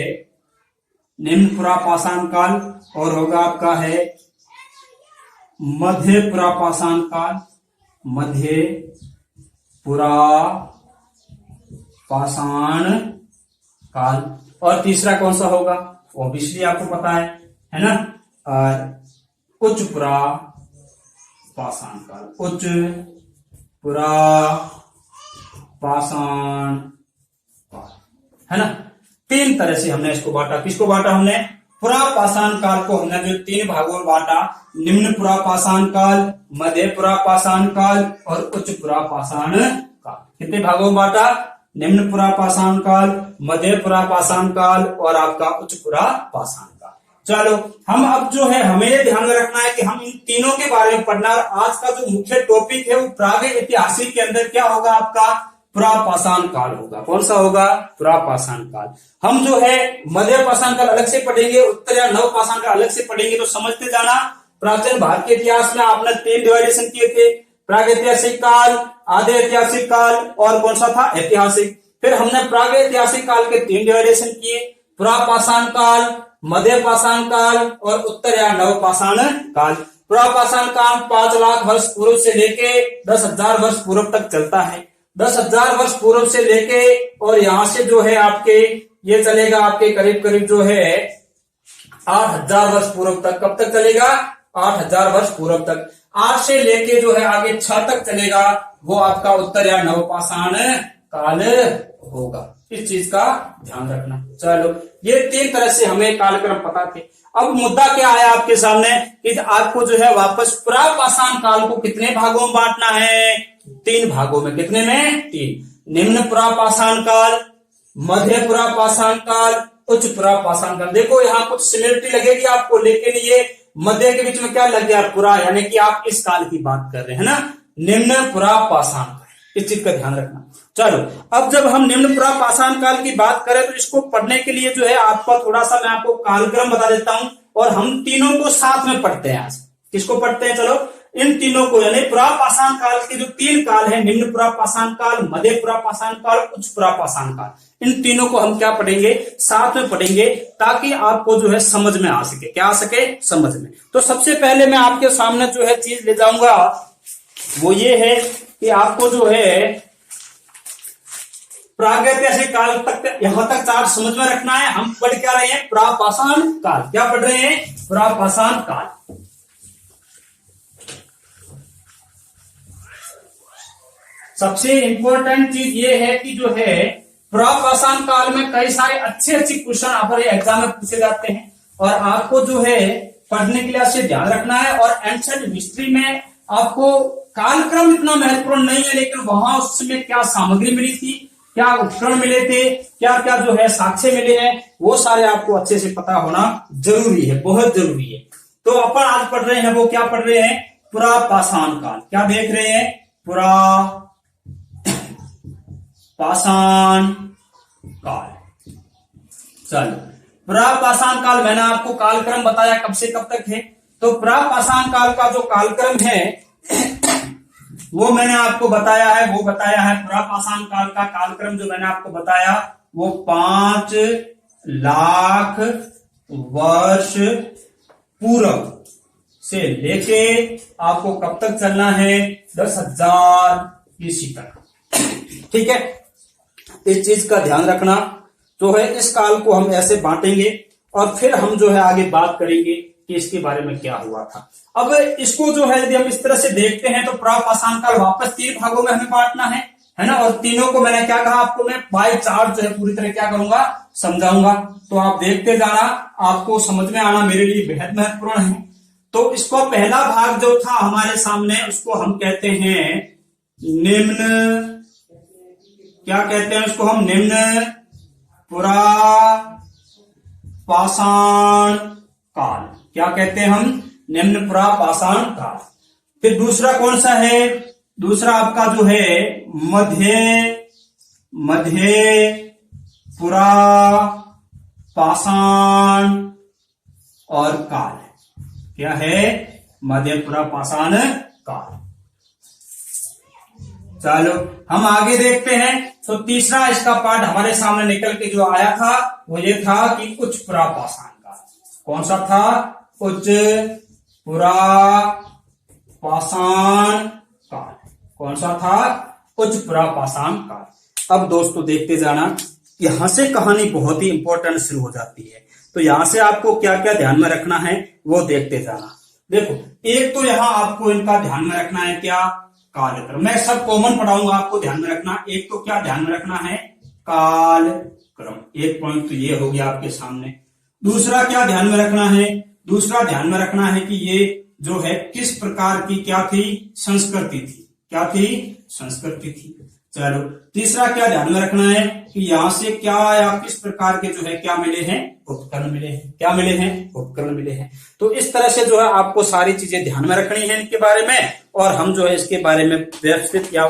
निम्न पुरापाषाण काल, और होगा आपका है मध्य पुरापाषाण काल, मध्य पुरापाषाण काल। और तीसरा कौन सा होगा, ऑब्वियसली आपको पता है ना, उच्च पुरापाषाण काल, उच्च पुरापाषाण है ना। तीन तरह से हमने इसको बांटा। किसको बांटा हमने? पुरापाषाण काल को हमने जो तीन भागों में बांटा, निम्न पुरापाषाण काल, मध्य पुरापाषाण काल और उच्च पुरापाषाण काल। कितने भागों में बांटा? निम्न पुरापाषाण काल, मध्य पुरापाषाण काल और आपका उच्च पुरापाषाण काल। चलो हम अब जो है हमें ये ध्यान में रखना है कि हम इन तीनों के बारे में पढ़ना है। आज का जो मुख्य टॉपिक है वो प्राग ऐतिहासिक के अंदर क्या होगा? आपका पुरापाषाण काल होगा। कौन सा होगा? पुरापाषाण काल। हम जो है मध्य पाषाण काल अलग से पढ़ेंगे, उत्तर या नव पाषाण काल अलग से पढ़ेंगे। तो समझते जाना, प्राचीन भारत के इतिहास में आपने 3 डिवाइडेशन किए थे, प्राग ऐतिहासिक काल, आधे ऐतिहासिक काल और कौन सा था? ऐतिहासिक। फिर हमने प्राग ऐतिहासिक काल के 3 डिवाइडेशन किए, पुरापाषाण काल, मध्य पाषाण काल और उत्तर या नव पाषाण काल। पुरापाषाण काल 5 लाख वर्ष पूर्व से लेके 10,000 वर्ष पूर्व तक चलता है। 10,000 वर्ष पूर्व से लेके और यहां से जो है आपके ये चलेगा आपके करीब करीब जो है 8,000 वर्ष पूर्व तक। कब तक चलेगा? 8,000 वर्ष पूर्व तक। 8 से लेके जो है आगे 6 तक चलेगा, वो आपका उत्तर या नव पाषाण काल होगा। इस चीज का ध्यान रखना। चलो ये 3 तरह से हमें कालक्रम पता थे। अब मुद्दा क्या है आपके सामने कि आपको जो है वापस पुरापाषाण काल को कितने भागों में बांटना है? 3 भागों में। कितने में? 3। निम्न पुरापाषाण काल, मध्य पुरापाषाण काल, उच्च पुरापाषाण काल। देखो यहाँ कुछ सिमिलरिटी लगेगी आपको, लेकिन ये मध्य के बीच में क्या लग गया? पुरा, यानी कि आप इस काल की बात कर रहे हैं ना, निम्न पुरापाषाण काल। इस चीज का ध्यान रखना। चलो अब जब हम निम्न पुरापाषाण काल की बात करें तो इसको पढ़ने के लिए जो है आपका थोड़ा सा मैं आपको कालक्रम बता देता हूं और हम तीनों को साथ में पढ़ते हैं। आज किसको पढ़ते हैं? चलो इन तीनों को, यानी पुरापाषाण काल के जो 3 काल है, निम्न पुरापाषाण काल, मध्य पुरापाषाण काल, उच्च पुरापाषाण काल, इन तीनों को हम क्या पढ़ेंगे? साथ में पढ़ेंगे, ताकि आपको जो है समझ में आ सके। क्या आ सके? समझ में। तो सबसे पहले मैं आपके सामने जो है चीज ले जाऊंगा वो ये है कि आपको जो है प्रागैतिहासिक काल तक, यहां तक चार्ट समझ में रखना है। हम पढ़ क्या रहे हैं? पुरापाषाण काल। क्या पढ़ रहे हैं? पुरापाषाण काल। सबसे इंपॉर्टेंट चीज ये है कि जो है पुरापाषाण काल में कई सारे अच्छे क्वेश्चन हमारे एग्जाम में पूछे जाते हैं और आपको जो है पढ़ने के लिए आपसे ध्यान रखना है। और एंशिएंट हिस्ट्री में आपको कालक्रम इतना महत्वपूर्ण नहीं है, लेकिन वहां उस समय क्या सामग्री मिली थी, क्या उपकरण मिले थे, क्या क्या जो है साक्ष्य मिले हैं, वो सारे आपको अच्छे से पता होना जरूरी है, बहुत जरूरी है। तो अपन आज पढ़ रहे हैं, वो क्या पढ़ रहे हैं? पुरापाषाण काल। क्या देख रहे हैं? पुरापाषाण काल। चलो पुरापाषाण काल मैंने आपको कालक्रम बताया कब से कब तक है। तो पुरापाषाण काल का जो कालक्रम है वो मैंने आपको बताया है, पुरापाषाण काल का कालक्रम जो मैंने आपको बताया वो 5 लाख वर्ष पूर्व से लेके आपको कब तक चलना है? 10,000 ईस्वी तक। ठीक है, इस चीज का ध्यान रखना। तो है इस काल को हम ऐसे बांटेंगे और फिर हम जो है आगे बात करेंगे कि इसके बारे में क्या हुआ था। अब इसको जो है यदि हम इस तरह से देखते हैं तो पुरापाषाण काल वापस 3 भागों में हमें बांटना है ना। और तीनों को मैंने क्या कहा आपको, मैं बाय चार्ट जो है पूरी तरह क्या करूंगा? समझाऊंगा। तो आप देखते जाना, आपको समझ में आना मेरे लिए बेहद महत्वपूर्ण है। तो इसको पहला भाग जो था हमारे सामने, उसको हम कहते हैं निम्न, क्या कहते हैं उसको हम? निम्न पुरापाषाण काल। क्या कहते हैं हम? निम्न पुरापाषाण काल। फिर दूसरा कौन सा है? दूसरा आपका जो है मध्य पुरापाषाण और काल। क्या है? मध्य पुरापाषाण काल। चलो हम आगे देखते हैं। तो तीसरा इसका पार्ट हमारे सामने निकल के जो आया था वो ये था कि उच्च पुरापाषाण काल। कौन सा था? उच्च पुरापाषाण काल। कौन सा था? उच्च पुरापाषाण काल। अब दोस्तों देखते जाना, यहां से कहानी बहुत ही इंपॉर्टेंट शुरू हो जाती है। तो यहां से आपको क्या क्या ध्यान में रखना है वो देखते जाना। देखो एक तो यहां आपको इनका ध्यान में रखना है क्या? कालक्रम। मैं सब कॉमन पढ़ाऊंगा, आपको ध्यान में रखना। एक तो क्या ध्यान में रखना है? काल क्रम। एक पॉइंट तो ये हो गया आपके सामने। दूसरा क्या ध्यान में रखना है, दूसरा ध्यान में रखना है कि ये जो है किस प्रकार की क्या थी, संस्कृति थी। क्या थी, संस्कृति थी। चलो तीसरा क्या ध्यान में रखना है कि यहां से क्या या किस प्रकार के जो है क्या मिले हैं, उपकरण मिले हैं। क्या मिले हैं, उपकरण मिले हैं। तो इस तरह से जो है आपको सारी चीजें ध्यान में रखनी है इनके बारे में, और हम जो है इसके बारे में व्यवस्थित या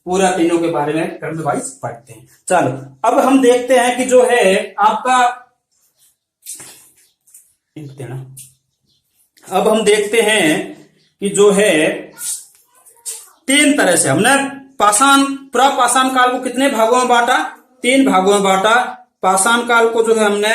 पूरा तीनों के बारे में क्रम वाइज पढ़ते हैं। चलो अब हम देखते हैं कि जो है आपका, अब हम देखते हैं कि जो है तीन तरह से हमने पाषाण, प्रापाषाण काल को कितने भागों में बांटा, 3 भागों में बांटा। पाषाण काल को जो है हमने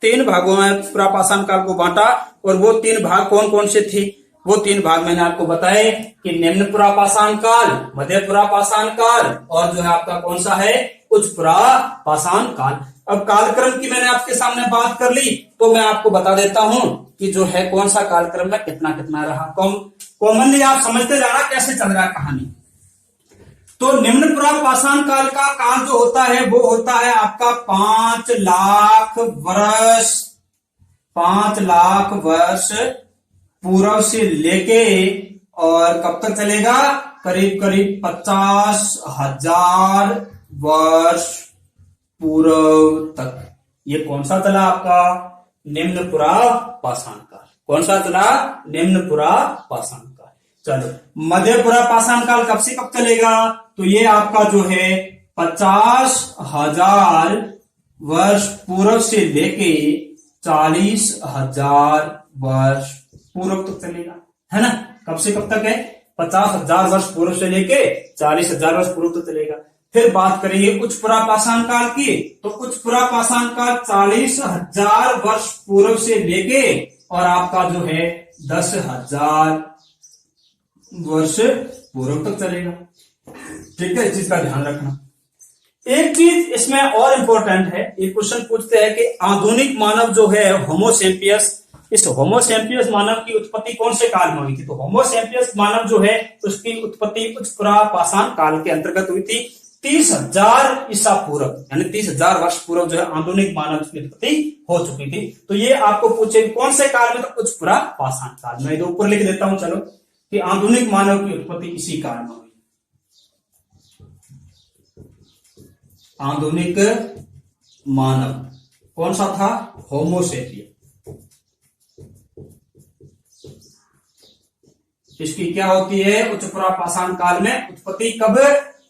3 भागों में प्रापाषाण काल को बांटा, और वो 3 भाग कौन कौन से थे, वो 3 भाग मैंने आपको बताए कि निम्न प्रापाषाण काल, मध्य प्रापाषाण काल, और जो है आपका कौन सा है, उच्च प्रापाषाण काल। अब कालक्रम की मैंने आपके सामने बात कर ली, तो मैं आपको बता देता हूं कि जो है कौन सा कालक्रम में कितना कितना रहा। कॉमनली आप समझते जाना कैसे चल रहा है कहानी। तो निम्न प्रापाषाण काल का काल जो होता है वो होता है आपका 5 लाख वर्ष, 5 लाख वर्ष पूर्व से लेके और कब तक चलेगा, करीब करीब 50,000 वर्ष पूर्व तक। ये कौन सा चला आपका, निम्न प्रापाषाण काल। कौन सा चला, निम्न प्रापाषाण काल। चलो मध्य प्रापाषाण काल कब से कब चलेगा, तो ये आपका जो है 50,000 वर्ष पूर्व से लेके 40,000 वर्ष पूर्व तक चलेगा, है ना। कब से कब तक है, 50,000 वर्ष पूर्व से लेके 40,000 वर्ष पूर्व तक चलेगा। फिर बात करेंगे उच्च प्रापाषाण काल की, तो उच्च प्रापाषाण काल 40,000 वर्ष पूर्व से लेके और आपका जो है 10,000 वर्ष पूर्व तक चलेगा। ठीक है, इस चीज का ध्यान रखना। एक चीज इसमें और इंपॉर्टेंट है, एक क्वेश्चन पूछते हैं कि आधुनिक मानव जो है होमोसेपियस, इस होमोसेपियस मानव की उत्पत्ति कौन से काल में हुई थी। तो होमोसेपियस मानव जो है उसकी उत्पत्ति उच्च प्रापाषाण काल के अंतर्गत हुई थी। 30,000 ईसा पूर्व, यानी 30,000 वर्ष पूर्व जो है आधुनिक मानव की उत्पत्ति हो चुकी थी। तो ये आपको पूछे कौन से काल में, तो उच्च प्रापाषाण काल। मैं इधर ऊपर लिख देता हूं चलो कि आधुनिक मानव की उत्पत्ति इसी काल में हुई। आधुनिक मानव कौन सा था, होमोसेपियन। इसकी क्या होती है, उच्च प्रापाषाण काल में उत्पत्ति कब,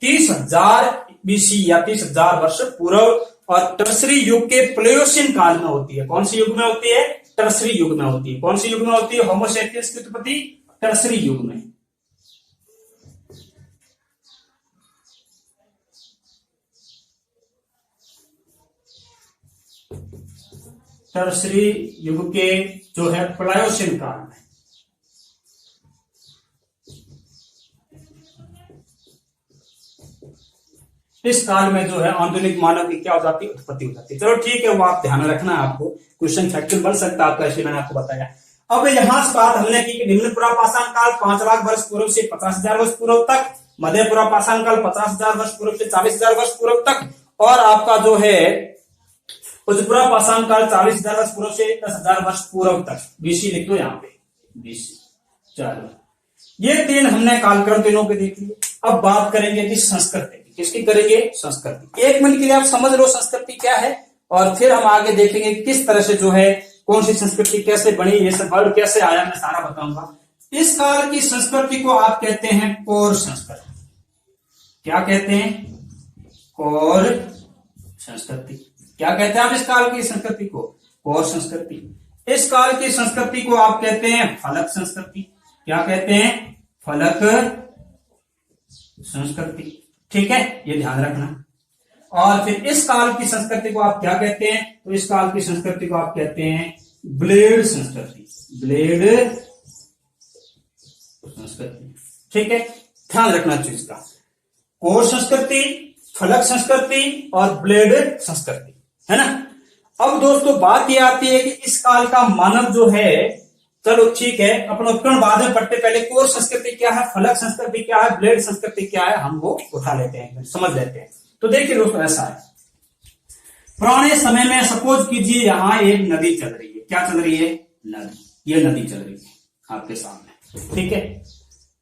30,000 बीसी या 30,000 वर्ष पूर्व, और टर्सरी युग के प्लेयोसिन काल में होती है। कौन सी युग में होती है, टर्सरी युग में होती है। कौन सी युग में होती है होमोसेपियंस की उत्पत्ति, टर्सरी युग में। टर्सरी युग के जो है प्लायोसिन काल में। इस काल में जो है आधुनिक मानव की क्या हो जाती है, उत्पत्ति हो जाती है। चलो ठीक है, वो आप ध्यान रखना है, आपको क्वेश्चन फैक्चुअल बन सकता है आपका, इसलिए मैंने आपको बताया। अब यहां से बात हमने की कि निम्न प्रापाषाण काल 5 लाख वर्ष पूर्व से 50,000 वर्ष पूर्व तक, मध्य प्रापाषाण काल 50,000 वर्ष पूर्व से 40,000 वर्ष पूर्व तक, और आपका जो है उच्च प्रापाषाण काल 40,000 वर्ष पूर्व से 10,000 वर्ष पूर्व तक। बीसी लिख दो यहाँ पे, बीसी। चलो ये 3 हमने कालक्रम तीनों के देख लिए। अब बात करेंगे कि संस्कृति, किसकी करेंगे, संस्कृति। 1 मिनट के लिए आप समझ लो संस्कृति क्या है, और फिर हम आगे देखेंगे किस तरह से जो है कौन सी संस्कृति कैसे बनी, ये सब वर्ड कैसे आया, मैं सारा बताऊंगा। इस काल की संस्कृति को आप कहते हैं कौर संस्कृति। क्या कहते हैं, कौर संस्कृति। क्या कहते हैं आप इस काल की संस्कृति को, कौर संस्कृति। इस काल की संस्कृति को आप कहते हैं फलक संस्कृति। क्या कहते हैं, फलक संस्कृति। ठीक है, ये ध्यान रखना। और फिर इस काल की संस्कृति को आप क्या कहते हैं, तो इस काल की संस्कृति को आप कहते हैं ब्लेड संस्कृति। ब्लेड संस्कृति। ठीक है, ध्यान रखना चीज का, कौर संस्कृति, फलक संस्कृति और ब्लेड संस्कृति, है ना। अब दोस्तों बात यह आती है कि इस काल का मानव जो है, चलो ठीक है, अपना उपकरण बाद में पढ़ते, पहले कौर संस्कृति क्या है, फलक संस्कृति क्या है, ब्लेड संस्कृति क्या है, हम वो उठा लेते हैं, समझ लेते हैं। तो देखिए दोस्तों ऐसा है, पुराने समय में सपोज कीजिए यहां एक नदी चल रही है। क्या चल रही है? नदी। ये नदी चल रही है आपके सामने, ठीक है।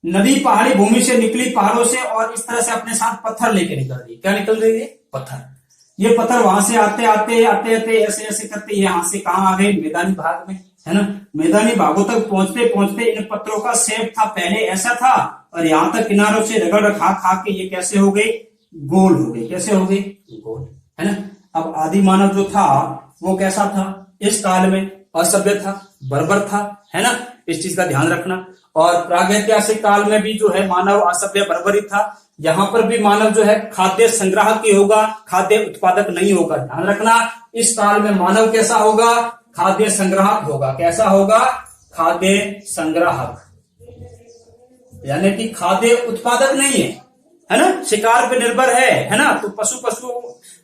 नदी पहाड़ी भूमि से निकली, पहाड़ों से, और इस तरह से अपने साथ पत्थर लेके निकल रही है। क्या निकल रही है? पत्थर। ये पत्थर वहां से आते आते आते आते ऐसे ऐसे करते यहां से कहां आ गए? मैदानी भाग में, है ना। मैदानी भागों तक पहुंचते पहुंचते इन पत्थरों का शेप था पहले ऐसा था, और यहां तक किनारों से रगड़ खा खा के ये कैसे हो गए? गोल हो गए। कैसे हो गए? गोल, है ना। अब आदि मानव जो था वो कैसा था? इस काल में असभ्य था, बर्बर था, है ना। इस चीज का ध्यान रखना। और प्रागैतिहासिक काल में भी जो है मानव असभ्य बर्बर ही था। यहां पर भी मानव जो है खाद्य संग्राहक ही होगा, खाद्य उत्पादक नहीं होगा। ध्यान रखना, इस काल में मानव कैसा होगा? खाद्य संग्राहक होगा। कैसा होगा? खाद्य संग्राहक, यानी कि खाद्य उत्पादक नहीं है ना। शिकार पे निर्भर है ना। तो पशु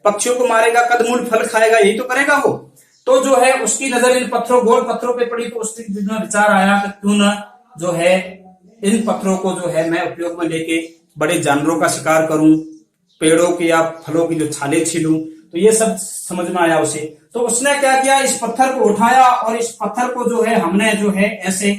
पक्षियों को मारेगा, कंदमूल फल खाएगा, यही तो करेगा वो। तो जो है उसकी नजर इन पत्थरों, गोल पत्थरों पे पड़ी, तो उसके में विचार आया कि क्यों ना जो है इन पत्थरों को जो है मैं उपयोग में लेके बड़े जानवरों का शिकार करूं, पेड़ों की या फलों की जो छाले छीलूं। तो ये सब समझ में आया उसे। तो उसने क्या किया? इस पत्थर को उठाया और इस पत्थर को जो है हमने जो है ऐसे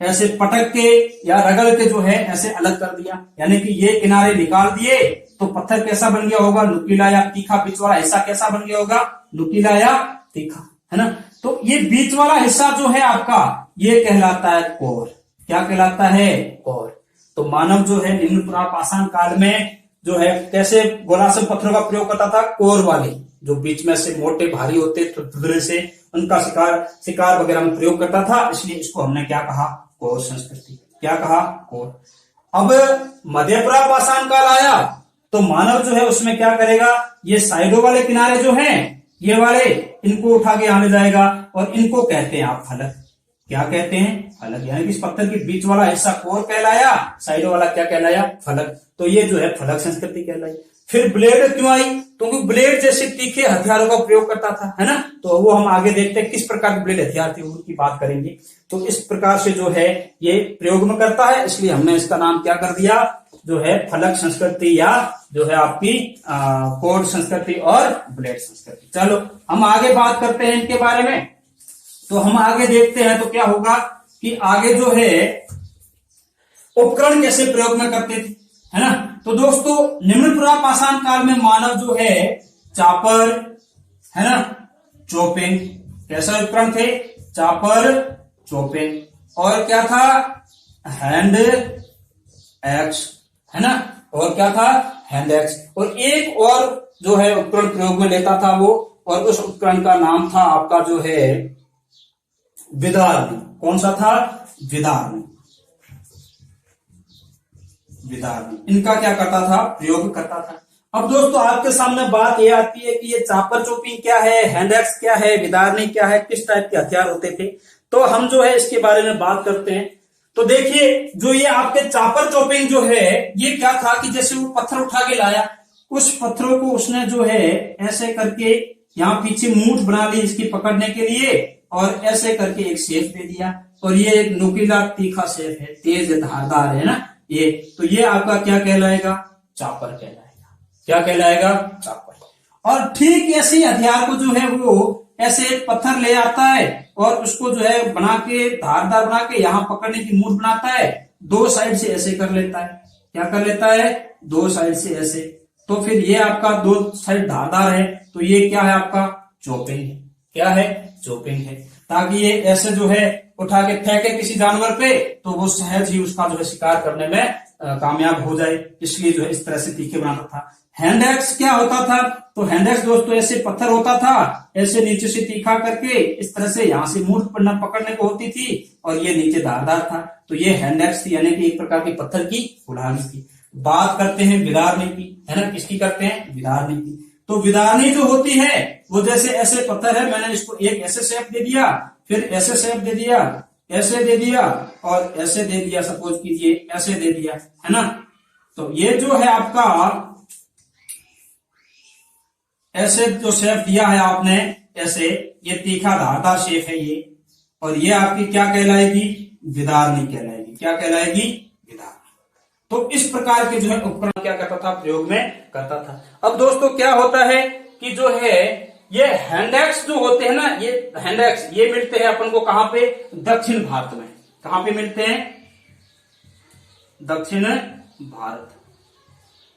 ऐसे पटक के या रगड़ के जो है ऐसे अलग कर दिया, यानी कि ये किनारे निकाल दिए। तो पत्थर कैसा बन गया होगा? नुकीला या तीखा। बीच वाला हिस्सा कैसा बन गया होगा? नुकीला या तीखा, है ना। तो ये बीच वाला हिस्सा जो है आपका, ये कहलाता है कोर। क्या कहलाता है? कोर। तो मानव जो है निम्न प्रापाषाण काल में जो है कैसे गोलासन पत्थरों का प्रयोग करता था? कोर वाले, जो बीच में से मोटे भारी होते धुरे से, उनका शिकार वगैरह में प्रयोग करता था। इसलिए इसको हमने क्या कहा? कोर संस्कृति। क्या कहा? कोर। अब मध्य प्रापाषाण काल आया तो मानव जो है उसमें क्या करेगा? ये साइडों वाले किनारे जो हैं, ये वाले, इनको उठा के आने जाएगा, और इनको कहते हैं आप फलक। क्या कहते हैं? फलक। यानी कि इस पत्थर के बीच वाला हिस्सा कोर कहलाया, साइडों वाला क्या कहलाया? फलक। तो ये जो है फलक संस्कृति कहलाई। फिर ब्लेड क्यों आई? क्योंकि ब्लेड जैसे तीखे हथियारों का प्रयोग करता था, है ना। तो वो हम आगे देखते हैं किस प्रकार के ब्लेड हथियार थे, उनकी बात करेंगे। तो इस प्रकार से जो है ये प्रयोग में करता है, इसलिए हमने इसका नाम क्या कर दिया? जो है फलक संस्कृति, या जो है आपकी कोर संस्कृति और ब्लेड संस्कृति। चलो हम आगे बात करते हैं इनके बारे में। तो हम आगे देखते हैं तो क्या होगा कि आगे जो है उपकरण कैसे प्रयोग में करते थे, है ना। तो दोस्तों निम्न प्रापाषाण काल में मानव जो है चापर, है ना, चोपिंग, कैसे उपकरण थे? चापर, चोपिंग, और क्या था? हैंड एक्स, है ना। और क्या था? Hand axe. और एक और जो है उपकरण प्रयोग में लेता था वो, और उस उपकरण का नाम था आपका जो है विदारणी। कौन सा था? विदारणी। विदारणी इनका क्या करता था? प्रयोग करता था। अब दोस्तों आपके सामने बात यह आती है कि ये चापर चोपिंग क्या है, हैंड एक्स क्या है, विदारणी क्या है, किस टाइप के हथियार होते थे। तो हम जो है इसके बारे में बात करते हैं। तो देखिए जो ये आपके चापर चोपिंग जो है, ये क्या था कि जैसे वो पत्थर उठा के लाया, उस पत्थरों को उसने जो है ऐसे करके यहाँ पीछे मूठ बना ली इसकी पकड़ने के लिए, और ऐसे करके एक शेप दे दिया। और ये एक नुकीला तीखा शेप है, तेज धारदार, है ना ये। तो ये आपका क्या कहलाएगा? चापर कहलाएगा। क्या कहलाएगा? चापर। और ठीक ऐसे हथियार को जो है वो ऐसे पत्थर ले आता है और उसको जो है बना के धारदार बना के यहाँ पकड़ने की मूठ बनाता है, दो साइड से ऐसे कर लेता है। क्या कर लेता है? दो साइड से ऐसे। तो फिर ये आपका दो साइड धारदार है, तो ये क्या है? आपका चोपिंग है। क्या है? चोपिंग है। ताकि ये ऐसे जो है उठा के फेंके किसी जानवर पे, तो वो सहज ही उसका जो है शिकार करने में कामयाब हो जाए, इसलिए जो है इस तरह से तीखे बनाता था। हैंड एक्स क्या होता था? तो हैंड एक्स दोस्तों ऐसे पत्थर होता था, ऐसे नीचे से तीखा करके इस तरह से यहाँ से मूठ पकड़ने को होती थी, और ये नीचे धारदार था। तो ये हैंड एक्स थी, यानी कि एक प्रकार की पत्थर की कुल्हाड़ी थी। बात करते हैं विदारणी की, है ना। किसकी करते हैं? विदारणी की। तो विदारणी जो होती है वो जैसे ऐसे पत्थर है, मैंने इसको एक ऐसे शेप दे दिया, फिर ऐसे शेप दे दिया, ऐसे दे दिया, और ऐसे दे दिया, सपोज कीजिए ऐसे दे दिया, है ना। तो ये जो है आपका ऐसे जो शेप दिया है आपने, ऐसे ये तीखा धारदार शेप है ये, और ये आपकी क्या कहलाएगी? विदारणी कहलाएगी। क्या कहलाएगी? विदारणी। तो इस प्रकार के जो है उपकरण क्या करता था, प्रयोग में करता था। अब दोस्तों क्या होता है कि जो है ये हैंडएक्स जो होते हैं ना, ये हैंडएक्स ये मिलते हैं अपन को कहां पे, दक्षिण भारत में। कहां पे मिलते हैं, दक्षिण भारत।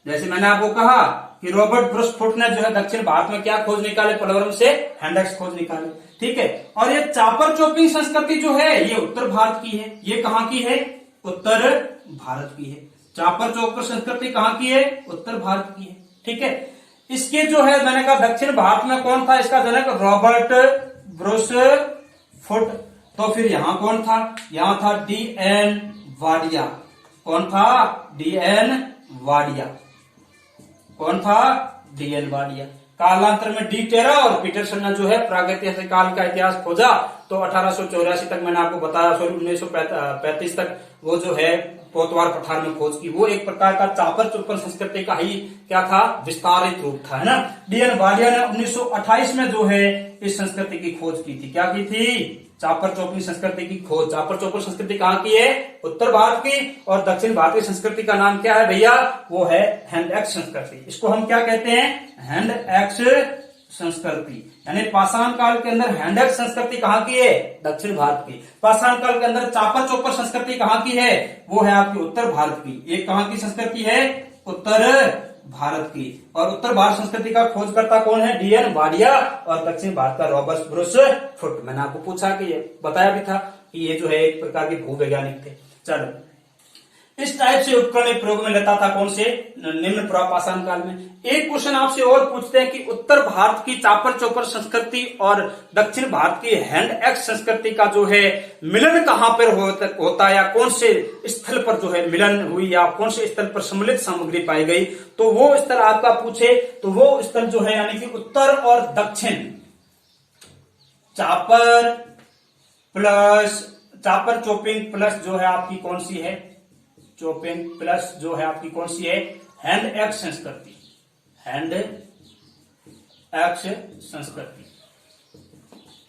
जैसे मैंने आपको कहा कि रॉबर्ट ब्रूस फुट ने जो है दक्षिण भारत में क्या खोज निकाले, पोलवरम से हैंडएक्स खोज निकाले, ठीक है। और ये चापर चोपिंग संस्कृति जो है ये उत्तर भारत की है। ये कहां की है, उत्तर भारत की है। चापर चोपर संस्कृति कहां की है, उत्तर भारत की है, ठीक है। इसके जो है मैंने कहा दक्षिण भारत में कौन था, इसका जनक रॉबर्ट ब्रूस फुट। तो फिर यहां कौन था, यहां था D.N. वाडिया। कौन था, D.N. वाडिया। कौन था, D.N. वाडिया। कालांतर में डी टेरा और पीटरसन ने जो है प्रागैतिहासिक काल का इतिहास खोजा। तो 1884 तक मैंने आपको बताया, 1935 तक वो जो है कोतवाल पठार में खोज की। वो एक प्रकार का चापर चोपर संस्कृति का ही क्या था, विस्तारित रूप था, है ना। D.N. वाडिया ने 1928 में जो है इस संस्कृति की खोज की थी। क्या की थी, चापर चौपनी संस्कृति की खोज। चापर चौपर संस्कृति कहाँ की है, उत्तर भारत की। और दक्षिण भारतीय संस्कृति का नाम क्या है भैया, वो है हैंडएक्स संस्कृति। इसको हम क्या कहते हैं, हैंडएक्स संस्कृति। यानी पाषाण काल के अंदर हैंडएक्स संस्कृति कहाँ की है, दक्षिण भारत की। पाषाण काल के अंदर चापर चौपर संस्कृति कहाँ की है, वो है आपकी उत्तर भारत की। एक कहाँ की संस्कृति है, उत्तर भारत की। और उत्तर भारत संस्कृति का खोजकर्ता कौन है, D.N. वाडिया। और दक्षिण भारत का रॉबर्ट ब्रूस फुट। मैंने आपको पूछा कि ये बताया भी था कि ये जो है एक प्रकार के भूवैज्ञानिक थे। चलो, इस टाइप से उपकरण प्रयोग में लेता था कौन से, निम्न पुरापाषाण काल में। एक क्वेश्चन आपसे और पूछते हैं कि उत्तर भारत की चापर चौपर संस्कृति और दक्षिण भारत की हैंडएक्स संस्कृति का जो है मिलन कहां पर होता है, या कौन से स्थल पर जो है मिलन हुई, या कौन से स्थल पर सम्मिलित सामग्री पाई गई। तो वो स्थल आपका पूछे तो वो स्थल जो है यानी कि उत्तर और दक्षिण chopper plus chopper chopping plus जो है आपकी कौन सी है, चोपिंग प्लस जो है आपकी कौन सी है, हैंडएक्स संस्कृति। हैंडएक्स संस्कृति,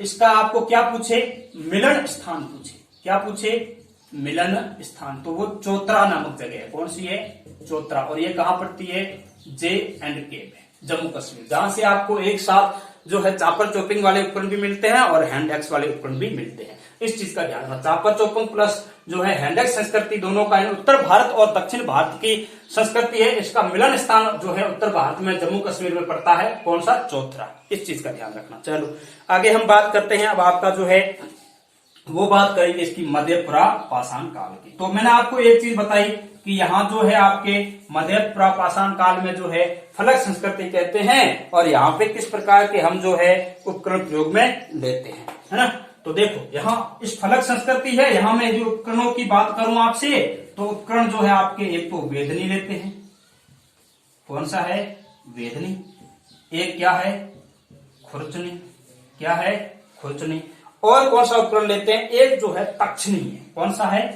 इसका आपको क्या पूछे, मिलन स्थान पूछे। क्या पूछे, मिलन स्थान। तो वो चोत्रा नामक जगह है। कौन सी है, चोत्रा। और ये कहां पड़ती है, J&K में, जम्मू कश्मीर। जहां से आपको एक साथ जो है चापर चोपिंग वाले उपकरण भी मिलते हैं और हैंडएक्स वाले उपकरण भी मिलते हैं। इस चीज का ध्यान रखना। चापर चोपिंग प्लस जो है हैंडएक्स संस्कृति दोनों का उत्तर भारत और दक्षिण भारत की संस्कृति है। इसका मिलन स्थान जो है उत्तर भारत में जम्मू कश्मीर में पड़ता है। कौन सा, चौथरा। इस चीज का ध्यान रखना। चलो आगे हम बात करते हैं। अब आपका जो है वो बात करेंगे इसकी मध्य पुरापाषाण काल की। तो मैंने आपको एक चीज बताई कि यहाँ जो है आपके मध्य पुरापाषाण काल में जो है फलक संस्कृति कहते हैं, और यहाँ पे किस प्रकार के हम जो है उपकरण प्रयोग में लेते हैं, है ना। तो देखो यहाँ इस फलक संस्कृति है, यहाँ मैं जो उपकरणों की बात करूं आपसे, तो उपकरण जो है आपके एक तो वेदनी लेते हैं। कौन सा है, वेदनी। एक क्या है, खुरचनी। क्या है, खुरचनी। और कौन सा उपकरण लेते हैं, एक जो है तक्षणी है। कौन सा है,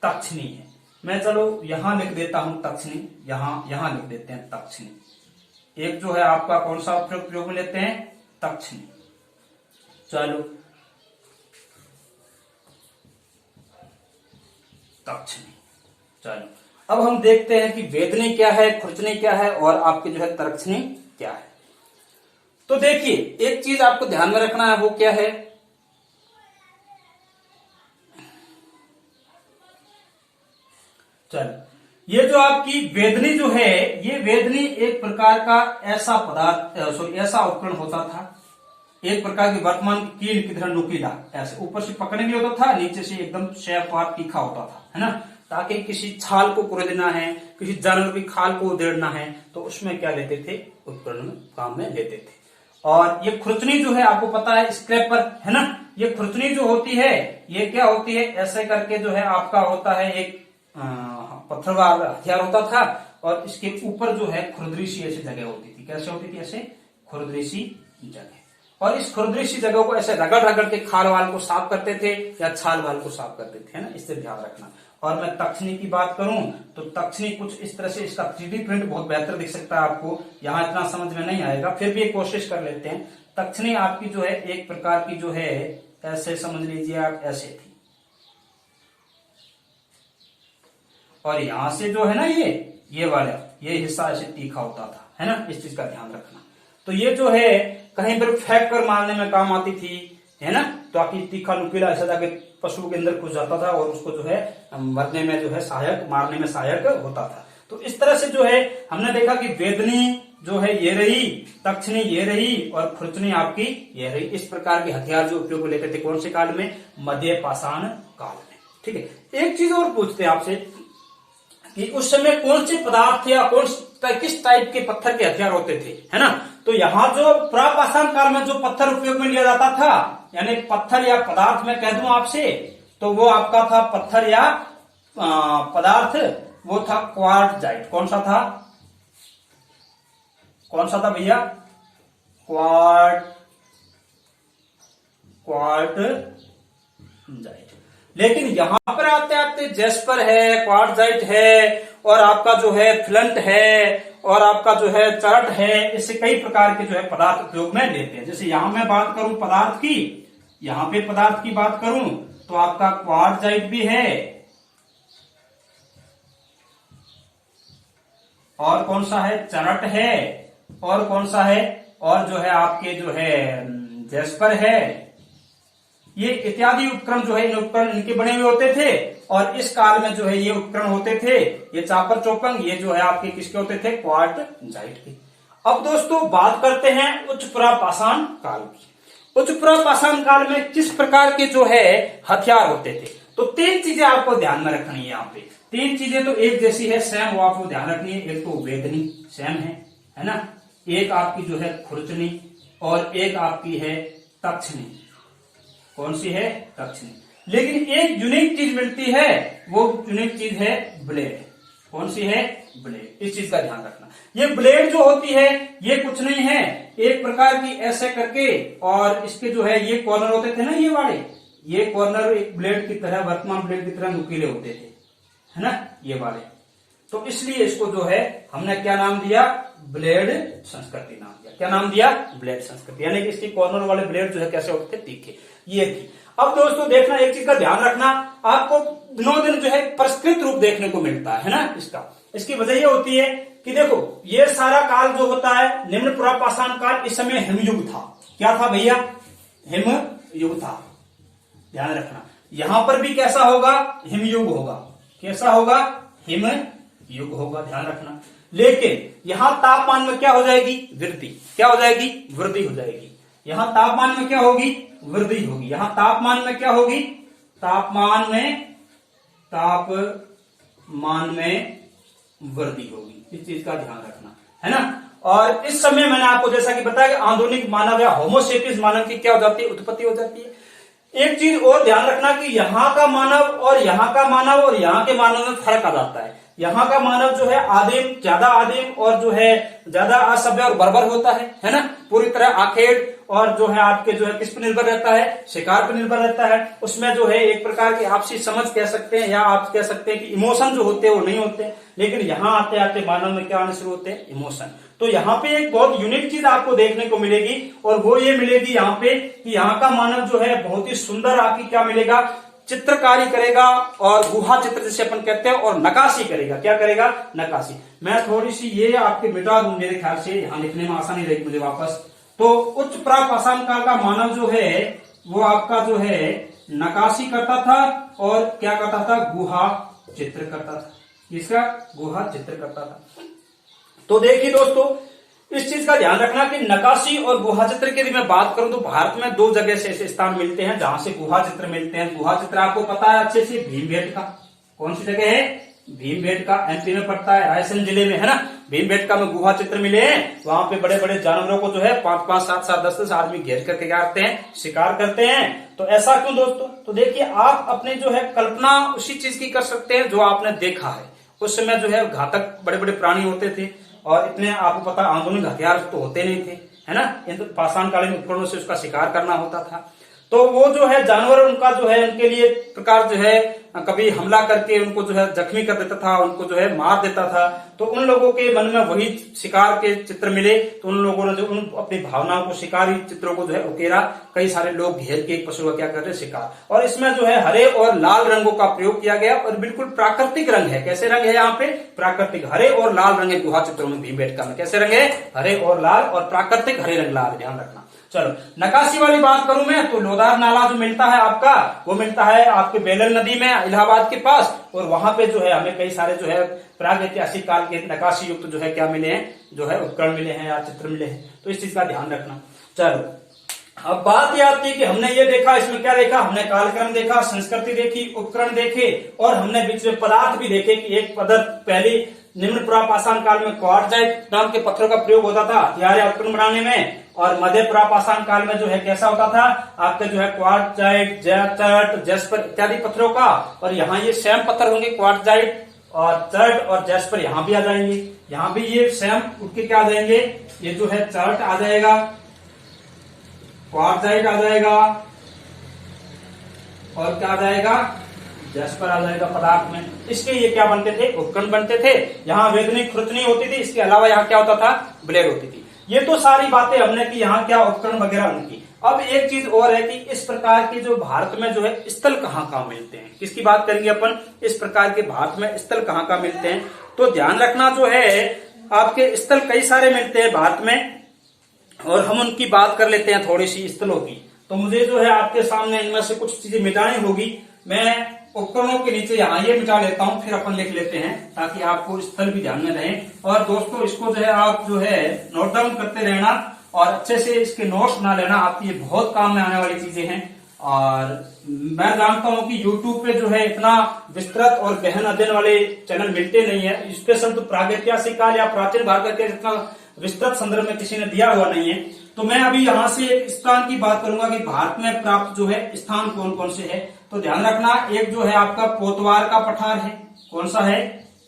तक्षणी है। मैं चलो यहां लिख देता हूं तक्षणी, यहां लिख देते हैं तक्षणी। एक जो है आपका कौन सा प्रयोग में लेते हैं, तक्षणी। चलो तक्षणी। चलो अब हम देखते हैं कि वेदनी क्या है, खुरचनी क्या है, और आपके जो है तरक्षणी क्या है। तो देखिए एक चीज आपको ध्यान में रखना है, वो क्या है, चलो ये जो आपकी वेदनी जो है, ये वेदनी एक प्रकार का ऐसा पदार्थ ऐसा उपकरण होता था, एक प्रकार की वर्तमान कील की तरह नुकीला, ऐसे ऊपर से पकड़ने भी होता था, नीचे से एकदम शेपवार तीखा होता था, है ना। ताकि किसी छाल को कुरेदना है, किसी जानवर की खाल को उधेड़ना है, तो उसमें क्या लेते थे, उपकरण काम में लेते थे। और ये खुरचनी जो है आपको पता है, स्क्रैपर, है ना। ये खुरचनी जो होती है, ये क्या होती है, ऐसे करके जो है आपका होता है एक पत्थरवार हथियार होता था, और इसके ऊपर जो है खुरदरी सी ऐसी जगह होती थी। कैसे होती थी, ऐसे खुरदरी सी जगह। और इस खुरदरी सी जगह को ऐसे रगड़ रगड़ के खाल वाल को साफ करते थे, या छाल वाल को साफ करते थे, है ना। इससे ध्यान रखना। और मैं तक्षणी की बात करूं तो तक्षणी कुछ इस तरह से, इसका 3D प्रिंट बहुत बेहतर दिख सकता है आपको, यहां इतना समझ में नहीं आएगा, फिर भी एक कोशिश कर लेते हैं। तक्षणी आपकी जो है एक प्रकार की जो है, ऐसे समझ लीजिए आप, ऐसे थी। और यहां से जो है ना ये वाला ये हिस्सा ऐसे तीखा होता था, है ना, इस चीज का ध्यान रखना। तो ये जो है कहीं पर फेंक कर मारने में काम आती थी, है ना, ताकि तीखा नुकीला ऐसा जाके पशु के अंदर घुस जाता था और उसको जो है मरने में जो है सहायक, मारने में सहायक होता था। तो इस तरह से जो है हमने देखा कि वेदनी जो है ये रही, तक्षणी ये रही और खुरचनी आपकी ये रही। इस प्रकार के हथियार जो उपयोग लेते थे कौन से काल में? मध्य पाषाण काल में। ठीक है, एक चीज और पूछते हैं आपसे कि उस समय कौन से पदार्थ या किस टाइप के पत्थर के हथियार होते थे, है ना। तो यहाँ जो प्रापाषाण काल में जो पत्थर उपयोग में लिया जाता था, यानी पत्थर या पदार्थ में कह दूं आपसे, तो वो आपका था पत्थर या पदार्थ, वो था क्वार्टजाइट। कौन सा था भैया? क्वार्टजाइट। लेकिन यहां पर आते आते जेस्पर है, क्वार्टजाइट है, और आपका जो है फ्लंट है, और आपका जो है चरट है, इससे कई प्रकार के जो है पदार्थ उपयोग में लेते हैं। जैसे यहां मैं बात करूं पदार्थ की, यहां पे पदार्थ की बात करूं तो आपका क्वार्टजाइट भी है, और कौन सा है? चरट है, और कौन सा है? और जो है आपके जो है जेस्पर है। ये इत्यादि उपकरण जो है, इन उपकरण इनके बने हुए होते थे, और इस काल में जो है ये उपकरण होते थे, ये चापर चौपंग, ये जो है आपके किसके होते थे? क्वार्टजाइट के। अब दोस्तों बात करते हैं उच्च प्रापाषाण काल की। उच्च प्रापाषाण काल में किस प्रकार के जो है हथियार होते थे? तो 3 चीजें आपको ध्यान में रखनी है। यहाँ पे 3 चीजें तो एक जैसी है, सेम, वो आपको ध्यान रखनी है। एक तो वेदनी सेम है ना, एक आपकी जो है खुरचनी, और एक आपकी है तक्षणी। कौन सी है? तक्षणी। लेकिन एक यूनिक चीज मिलती है, वो यूनिक चीज है ब्लेड। कौन सी है? ब्लेड। इस चीज का ध्यान रखना। ये ब्लेड जो होती है ये कुछ नहीं है, एक प्रकार की ऐसे करके, और इसके जो है ये कॉर्नर होते थे ना, ये वाले, ये कॉर्नर एक ब्लेड की तरह, वर्तमान ब्लेड की तरह नुकीले होते थे, है ना, ये वाले। तो इसलिए इसको जो है हमने क्या नाम दिया? ब्लेड संस्कृति नाम दिया। क्या नाम दिया? ब्लेड संस्कृति। यानी कि इसके कॉर्नर वाले ब्लेड जो है कैसे होते थे? तीखे। ये थी। अब दोस्तों देखना, एक चीज का ध्यान रखना, आपको दिनों दिन जो है परिष्कृत रूप देखने को मिलता है ना इसका। इसकी वजह ये होती है कि देखो ये सारा काल जो होता है निम्न प्रापाषाण काल, इस समय हिमयुग था। क्या था भैया? हिमयुग था। ध्यान रखना, यहां पर भी कैसा होगा? हिमयुग होगा। कैसा होगा? हिमयुग होगा, ध्यान रखना। लेकिन यहां तापमान में क्या हो जाएगी? वृद्धि। क्या हो जाएगी? वृद्धि हो जाएगी। यहां तापमान में क्या होगी? वृद्धि होगी। यहां तापमान में क्या होगी? तापमान में वृद्धि होगी। इस चीज का ध्यान रखना, है ना। और इस समय मैंने आपको जैसा कि बताया कि आधुनिक मानव या होमोसेपियंस मानव की क्या हो जाती है? उत्पत्ति हो जाती है। एक चीज और ध्यान रखना कि यहाँ का मानव और यहाँ का मानव और यहाँ के मानव में फर्क आ जाता है। यहाँ का मानव जो है आदिम, ज्यादा आदिम, और जो है ज्यादा असभ्य और बर्बर होता है ना, पूरी तरह आखेड़, और जो है आपके जो है किस पर निर्भर रहता है? शिकार पर निर्भर रहता है। उसमें जो है एक प्रकार की आपसी समझ कह सकते हैं, या आप कह सकते हैं कि इमोशन जो होते हैं वो नहीं होते। लेकिन यहाँ आते आते मानव में क्या आने शुरू होते हैं? इमोशन। तो यहाँ पे एक बहुत यूनिक चीज आपको देखने को मिलेगी, और वो ये मिलेगी यहाँ पे कि यहाँ का मानव जो है बहुत ही सुंदर आपकी क्या मिलेगा? चित्रकारी करेगा, और गुहा चित्र जिसे अपन कहते हैं, और नकाशी करेगा। क्या करेगा? नकाशी। मैं थोड़ी सी ये आपके मिटा दूं, मेरे ख्याल से यहाँ लिखने में आसानी रहेगी मुझे वापस। तो उच्च प्रापाषाण काल का मानव जो है वो आपका जो है नकाशी करता था, और क्या करता था? गुहा चित्र करता था। इसका गुहा चित्र करता था। तो देखिए दोस्तों, इस चीज का ध्यान रखना कि नकाशी और गुहा चित्र की यदि मैं बात करूं तो भारत में 2 जगह से ऐसे स्थान मिलते हैं जहां से गुहा चित्र मिलते हैं। गुहा चित्र आपको पता है अच्छे से, भीमबेटका। कौन सी जगह है? भीमबेटका, एमपी में पड़ता है, रायसेन जिले में, है ना। भीमबेटका में गुहा चित्र मिले हैं। वहां पे बड़े बड़े जानवरों को जो है 5-5, 7-7, 10-10 आदमी घेर करके करते हैं, शिकार करते हैं। तो ऐसा क्यों दोस्तों? तो देखिए, आप अपने जो है कल्पना उसी चीज की कर सकते हैं जो आपने देखा है। उस समय जो है घातक बड़े बड़े प्राणी होते थे, और इतने आपको पता आधुनिक हथियार तो होते नहीं थे, है ना। इन पाषाण कालीन उपकरणों से उसका शिकार करना होता था। तो वो जो है जानवर उनका जो है उनके लिए प्रकार जो है कभी हमला करके उनको जो है जख्मी कर देता था, उनको जो है मार देता था। तो उन लोगों के मन में वही शिकार के चित्र मिले, तो उन लोगों ने जो उन अपनी भावनाओं को, शिकारी चित्रों को जो है उकेरा। कई सारे लोग घेर के एक पशु का क्या कर रहे शिकार, और इसमें जो है हरे और लाल रंगों का प्रयोग किया गया और बिल्कुल प्राकृतिक रंग है। कैसे रंग है यहाँ पे? प्राकृतिक हरे और लाल रंग है गुहा चित्रों में भीमबेटका में। कैसे रंग है? हरे और लाल, और प्राकृतिक हरे रंग लाल, ध्यान रखना। चलो नक्काशी वाली बात करूं मैं तो लोदार नाला जो मिलता है आपका, वो मिलता है आपके बेलन नदी में इलाहाबाद के पास, और वहां पे जो है हमें कई सारे जो है प्राग ऐतिहासिक काल के नक्काशी युक्त जो है क्या मिले हैं, जो है उपकरण मिले हैं या चित्र मिले हैं। तो इस चीज का ध्यान रखना। चलो अब बात यह आती है कि हमने ये देखा, इसमें क्या देखा हमने? कालक्रम देखा, संस्कृति देखी, उपकरण देखे, और हमने बीच में पदार्थ भी देखे कि एक पदार्थ पहली निम्न पुरापाषाण काल में क्वार्टजाइट नाम के पत्थरों का प्रयोग होता था हथियार या उपकरण बनाने में, और मध्य पुरापाषाण काल में जो है कैसा होता था आपके जो है क्वार्टजाइट, चर्ट, जैस्पर इत्यादि पत्थरों का। और यहाँ ये सेम पत्थर होंगे, क्वार्टजाइट और चर्ट और जैस्पर यहाँ भी आ जाएंगे। यहाँ भी ये सेम उठ के क्या आ जाएंगे, ये जो है चर्ट आ जाएगा, क्वार्टजाइट आ जाएगा, और क्या आ जाएगा? जैस्पर आ जाएगा पदार्थ में। इसके ये क्या बनते थे? उपकरण बनते थे। यहाँ वेदनिक खुरचनी होती थी, इसके अलावा यहाँ क्या होता था? ब्लेड होती थी। ये तो सारी बातें हमने की, यहाँ क्या उपकरण वगैरह उनकी। अब एक चीज और है कि इस प्रकार के जो भारत में जो है स्थल कहाँ मिलते हैं, किसकी बात करेंगे अपन? इस प्रकार के भारत में स्थल कहाँ मिलते हैं। तो ध्यान रखना जो है आपके स्थल कई सारे मिलते हैं भारत में, और हम उनकी बात कर लेते हैं थोड़ी सी स्थलों की। तो मुझे जो है आपके सामने इनमें से कुछ चीजें मिटानी होगी। मैं उपकरणों के नीचे यहाँ ये मिटा लेता हूँ, फिर अपन लिख लेते हैं ताकि आपको स्थल भी ध्यान में रहे। और दोस्तों इसको जो है आप जो है नोट डाउन करते रहना, और अच्छे से इसके नोट्स बना लेना, आपकी ये बहुत काम में आने वाली चीजें हैं। और मैं जानता हूं कि YouTube पे जो है इतना विस्तृत और गहन अध्ययन वाले चैनल मिलते नहीं है। स्पेशल तो प्रागैतिहासिक काल या प्राचीन भारत का इतना विस्तृत संदर्भ में किसी ने दिया हुआ नहीं है। तो मैं अभी यहाँ से एक स्थान की बात करूंगा कि भारत में प्राप्त जो है स्थान कौन कौन से है। तो ध्यान रखना, एक जो है आपका पोतवार का पठार है। कौन सा है?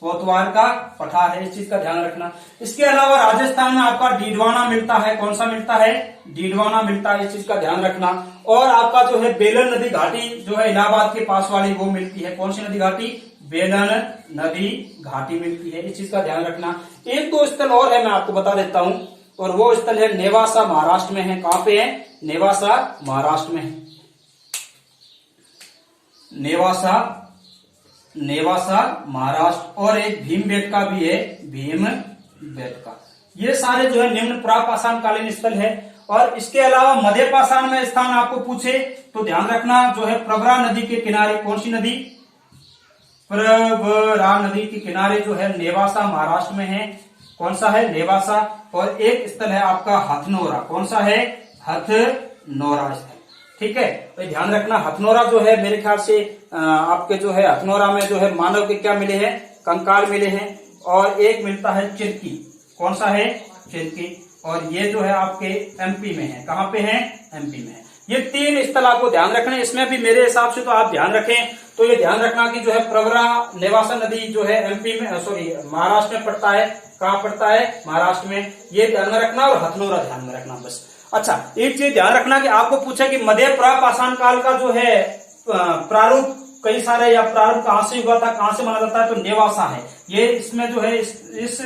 पोतवार का पठार है, इस चीज का ध्यान रखना। इसके अलावा राजस्थान में आपका डीडवाना मिलता है। कौन सा मिलता है? डीडवाना मिलता है, इस चीज का ध्यान रखना। और आपका जो है बेलन नदी घाटी जो है इलाहाबाद के पास वाली वो मिलती है। कौन सी नदी घाटी? बेलन नदी घाटी मिलती है, इस चीज का ध्यान रखना। एक दो स्थल और है मैं आपको बता देता हूं, और वो स्थल है नेवासा महाराष्ट्र में है। कहां पे है? नेवासा महाराष्ट्र में है। नेवासा महाराष्ट्र। और एक भीमबेटका भी है, भीमबेटका। ये सारे जो है निम्न पुरापाषाण कालीन स्थल है। और इसके अलावा मध्य पाषाण में स्थान आपको पूछे तो ध्यान रखना जो है प्रवरा नदी के किनारे। कौन सी नदी? प्रवरा नदी के किनारे जो है नेवासा महाराष्ट्र में है। कौन सा है? नेवासा। और एक स्थल है आपका हथनोरा। कौन सा है? हथनोरा स्थल। ठीक है, तो ध्यान रखना। हथनोरा जो है मेरे ख्याल से आपके जो है हथनोरा में जो है मानव के क्या मिले हैं? कंकाल मिले हैं। और एक मिलता है चिरकी। कौन सा है? चिरकी। और ये जो है आपके एमपी में है। कहां पे है? एमपी में है। ये तीन स्थल आपको ध्यान रखने। इसमें भी मेरे हिसाब से तो आप ध्यान रखें तो ये ध्यान रखना कि जो है प्रवरा नेवासा नदी जो है एमपी में महाराष्ट्र में पड़ता है। कहाँ पड़ता है? महाराष्ट्र में। ये ध्यान में रखना, और हथनोरा ध्यान में रखना बस। अच्छा, एक चीज ध्यान रखना कि आपको पूछा कि मध्य पुरापाषाण काल का जो है प्रारूप कई सारे, या प्रारूप कहां से हुआ था, कहां से माना जाता है, तो नेवासा है। ये इसमें जो है इस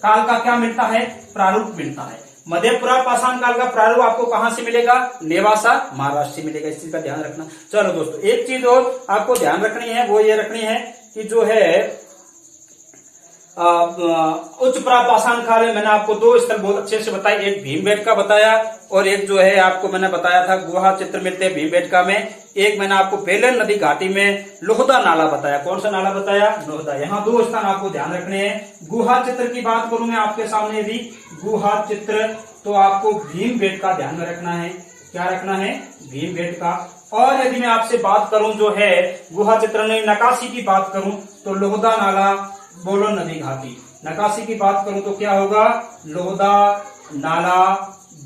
काल का क्या मिलता है? प्रारूप मिलता है। मध्य पुरापाषाण काल का प्रारूप आपको कहां से मिलेगा? नेवासा महाराष्ट्र से मिलेगा, इस चीज का ध्यान रखना। चलो दोस्तों, एक चीज और आपको ध्यान रखनी है, वो ये रखनी है कि जो है उच्च पुरापाषाण काल में मैंने आपको दो स्थल बहुत अच्छे से बताए। एक भीमबेटका बताया, और एक जो है आपको मैंने बताया था गुहा चित्र मिलते हैं भीमबेटका में। एक मैंने आपको बेलन नदी घाटी में लोहदा नाला बताया। कौन सा नाला बताया? लोहदा। यहाँ दो स्थान आपको ध्यान रखने हैं। गुहा चित्र की बात करूं मैं आपके सामने भी, गुहा चित्र, तो आपको भीमबेटका ध्यान में रखना है। क्या रखना है? भीमबेटका। और यदि मैं आपसे बात करूं जो है गुहा चित्र में नक्काशी की बात करूं तो लोहदा नाला, बोलन नदी घाटी। नक्काशी की बात करूं तो क्या होगा? लोहदा नाला,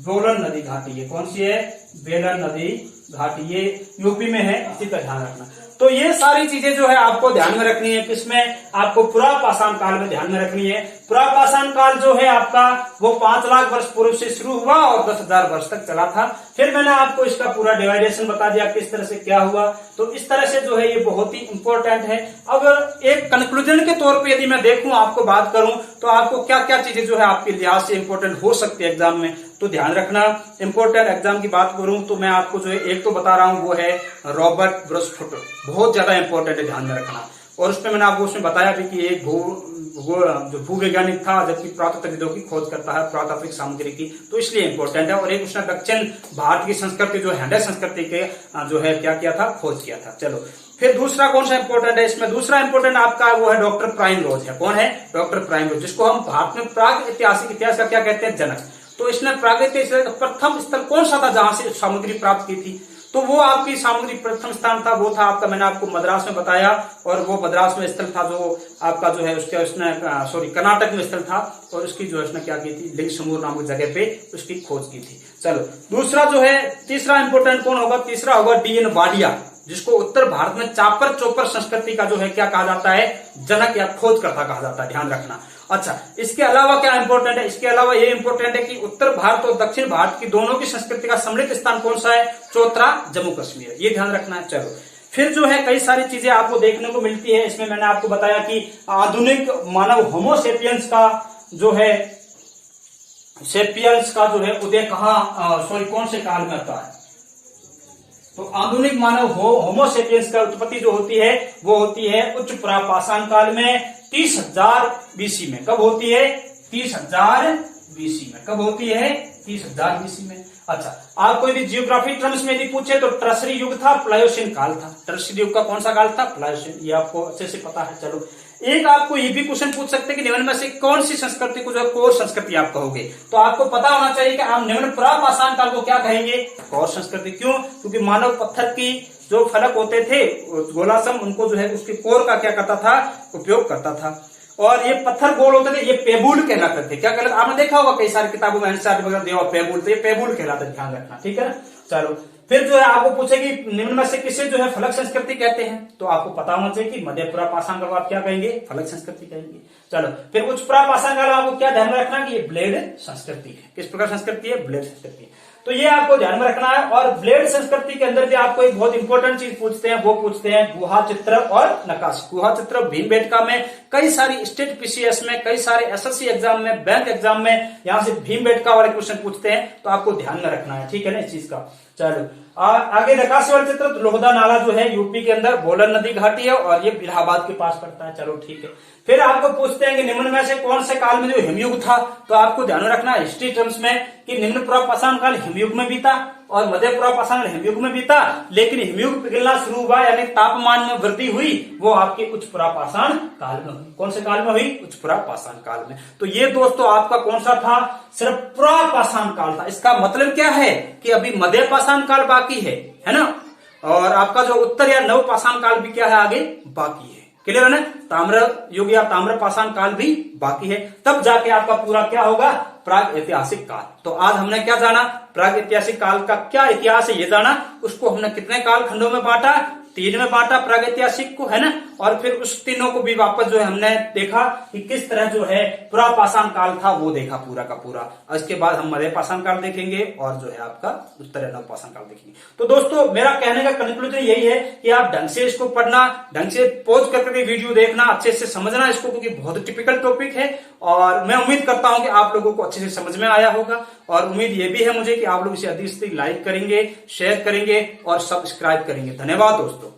बोलन नदी घाटी। ये कौन सी है? बेलन नदी घाटी। ये यूपी में है, इसी का ध्यान रखना। तो ये सारी चीजें जो है आपको ध्यान में रखनी है। किसमें? आपको पुरापाषाण काल में ध्यान में रखनी है। पुरापाषाण काल जो है आपका वो 5 लाख वर्ष पूर्व से शुरू हुआ और 10,000 वर्ष तक चला था। फिर मैंने आपको इसका पूरा डिवाइडेशन बता दिया किस तरह से क्या हुआ। तो इस तरह से जो है ये बहुत ही इंपॉर्टेंट है। अगर एक कंक्लूजन के तौर पे यदि मैं देखूं, आपको बात करूं, तो आपको क्या क्या चीजें जो है आपके लिहाज से इंपॉर्टेंट हो सकती है एग्जाम में, तो ध्यान रखना। इंपॉर्टेंट एग्जाम की बात करूं तो मैं आपको जो है एक तो बता रहा हूं, वो है रॉबर्ट ब्रसफुट, बहुत ज्यादा इंपॉर्टेंट है, ध्यान में रखना। और उसमें मैंने आपको उसमें बताया भी कि एक जो भूवैज्ञानिक था, जबकि पुरातत्वविदों की खोज करता है पुरातात्विक सामग्री की, तो इसलिए इंपॉर्टेंट है। और एक उसने दक्षिण भारत की संस्कृति जो है संस्कृति के जो है क्या किया था, खोज किया था। चलो फिर दूसरा कौन सा इंपॉर्टेंट है इसमें? दूसरा इंपॉर्टेंट आपका वो है डॉक्टर प्राइमरोज है। कौन है? डॉक्टर प्राइमरोज, जिसको हम भारत में प्राग ऐतिहासिक इतिहास का क्या कहते हैं, जनक। तो इसने प्रागैतिहासिक प्रथम स्थल कौन सा था जहां से सामग्री प्राप्त की थी? तो वो आपकी सामग्री प्रथम स्थान था, वो था आपका, मैंने आपको मद्रास में बताया। और वो मद्रास में स्थल था जो आपका जो है उसने कर्नाटक में स्थल था। और उसकी जो है उसने क्या की थी, लिंगसमूर नामक जगह पे उसकी खोज की थी। चलो दूसरा जो है, तीसरा इंपोर्टेंट कौन होगा? तीसरा होगा डी.एन. वाडिया, जिसको उत्तर भारत में चापर चौपर संस्कृति का जो है क्या कहा जाता है, जनक या खोजकर्ता कहा जाता है, ध्यान रखना। अच्छा, इसके अलावा क्या इंपॉर्टेंट है? इसके अलावा ये इंपॉर्टेंट है कि उत्तर भारत और दक्षिण भारत की दोनों की संस्कृति का सम्मिलित स्थान कौन सा है? चौथा जम्मू कश्मीर, ये ध्यान रखना है। चलो फिर जो है कई सारी चीजें आपको देखने को मिलती है। इसमें मैंने आपको बताया कि आधुनिक मानव होमोसेपियंस का जो है उदय कहां कौन से काल में होता है? तो आधुनिक मानव होमोसेपियंस का उत्पत्ति जो होती है वो होती है उच्च पुरापाषाण काल में 30,000 बीसी में। कब होती है? 30,000 बीसी में। कब होती है? 30,000 बीसी में। अच्छा, आपको यदि जियोग्राफी टर्म्स में यदि पूछे तो ट्रसरी युग था, प्लायोसिन काल था। ट्रसरी युग का कौन सा काल था? प्लायोसिन, ये आपको अच्छे से पता है। चलो एक आपको ये भी क्वेश्चन पूछ सकते हैं कि निम्न में से कौन सी संस्कृति को जो कोर संस्कृति आप कहोगे? तो आपको पता होना चाहिए कि आप निम्न पुरापाषाण काल को क्या कहेंगे? कोर संस्कृति। क्यों? क्योंकि मानव पत्थर की जो फलक होते थे गोलासम, उनको जो है उसके कोर का क्या करता था? उपयोग करता था। और ये पत्थर गोल होते थे, ये पेबुल कहलाते थे। क्या कहलाते? आपने देखा होगा कई सारी किताबों में एनसीईआरटी वगैरह दिया पेबुल, तो ये पेबुल कहलाते, ध्यान रखना, ठीक है ना। चलो फिर जो है आपको पूछेगी निम्न में से किसे जो है फलक संस्कृति कहते हैं? तो आपको पता होना चाहिए कि मध्य पुरापाषाण काल को आप क्या कहेंगे? फलक संस्कृति कहेंगे। चलो फिर उच्च पुरापाषाण काल में आपको क्या ध्यान में रखना कि ये ब्लेड संस्कृति है। किस प्रकार संस्कृति है? ब्लेड संस्कृति। तो ये आपको ध्यान में रखना है। और ब्लेड संस्कृति के अंदर भी आपको एक बहुत इंपॉर्टेंट चीज पूछते हैं, वो पूछते हैं गुहा चित्र और नक्काशी। गुहा चित्र भीमबेटका में, कई सारी स्टेट पीसीएस में, कई सारे एसएससी एग्जाम में, बैंक एग्जाम में यहाँ से भीमबेटका वाले क्वेश्चन पूछते हैं, तो आपको ध्यान में रखना है, ठीक है ना, इस चीज का। चलो आगे नक्काशी वाले चित्र, लोहदा नाला जो है यूपी के अंदर बोलन नदी घाटी है और ये इलाहाबाद के पास पड़ता है। चलो ठीक है। फिर आपको पूछते हैं कि निम्न में से कौन से काल में जो हिमयुग था? तो आपको ध्यान रखना है हिस्ट्री टर्म्स में कि निम्न पुरापाषाण काल हिमयुग में बीता और मध्य पुरापाषाण काल हिमयुग में बीता, लेकिन हिमयुग पिघलना शुरू हुआ यानी तापमान में वृद्धि हुई वो आपके उच्च पुरापाषाण काल में हुई। कौन से काल में हुई? उच्च पुरापाषाण काल में। तो ये दोस्तों आपका कौन सा था? सिर्फ पुरापाषाण काल था। इसका मतलब क्या है कि अभी मध्य पाषाण काल बाकी है ना, और आपका जो उत्तर या नव पाषाण काल भी क्या है, आगे बाकी है। क्लियर है ना? ताम्र युग या ताम्र पाषाण काल भी बाकी है, तब जाके आपका पूरा क्या होगा? प्राग ऐतिहासिक काल। तो आज हमने क्या जाना? प्राग ऐतिहासिक काल का क्या इतिहास है ये जाना। उसको हमने कितने काल खंडों में बांटा? 3 में बांटा प्राग ऐतिहासिक को, है ना। और फिर उस तीनों को भी वापस जो है हमने देखा कि किस तरह जो है पुरापाषाण काल था वो देखा पूरा का पूरा। इसके बाद हम मध्य पाषाण काल देखेंगे और जो है आपका उत्तर नव पाषाण काल देखेंगे। तो दोस्तों मेरा कहने का कंक्लूजन यही है कि आप ढंग से इसको पढ़ना, ढंग से पॉज करके वीडियो देखना, अच्छे से समझना इसको, क्योंकि बहुत टिपिकल टॉपिक है। और मैं उम्मीद करता हूं कि आप लोगों को अच्छे से समझ में आया होगा। और उम्मीद ये भी है मुझे कि आप लोग इसे अधिक से अधिक लाइक करेंगे, शेयर करेंगे और सब्सक्राइब करेंगे। धन्यवाद दोस्तों।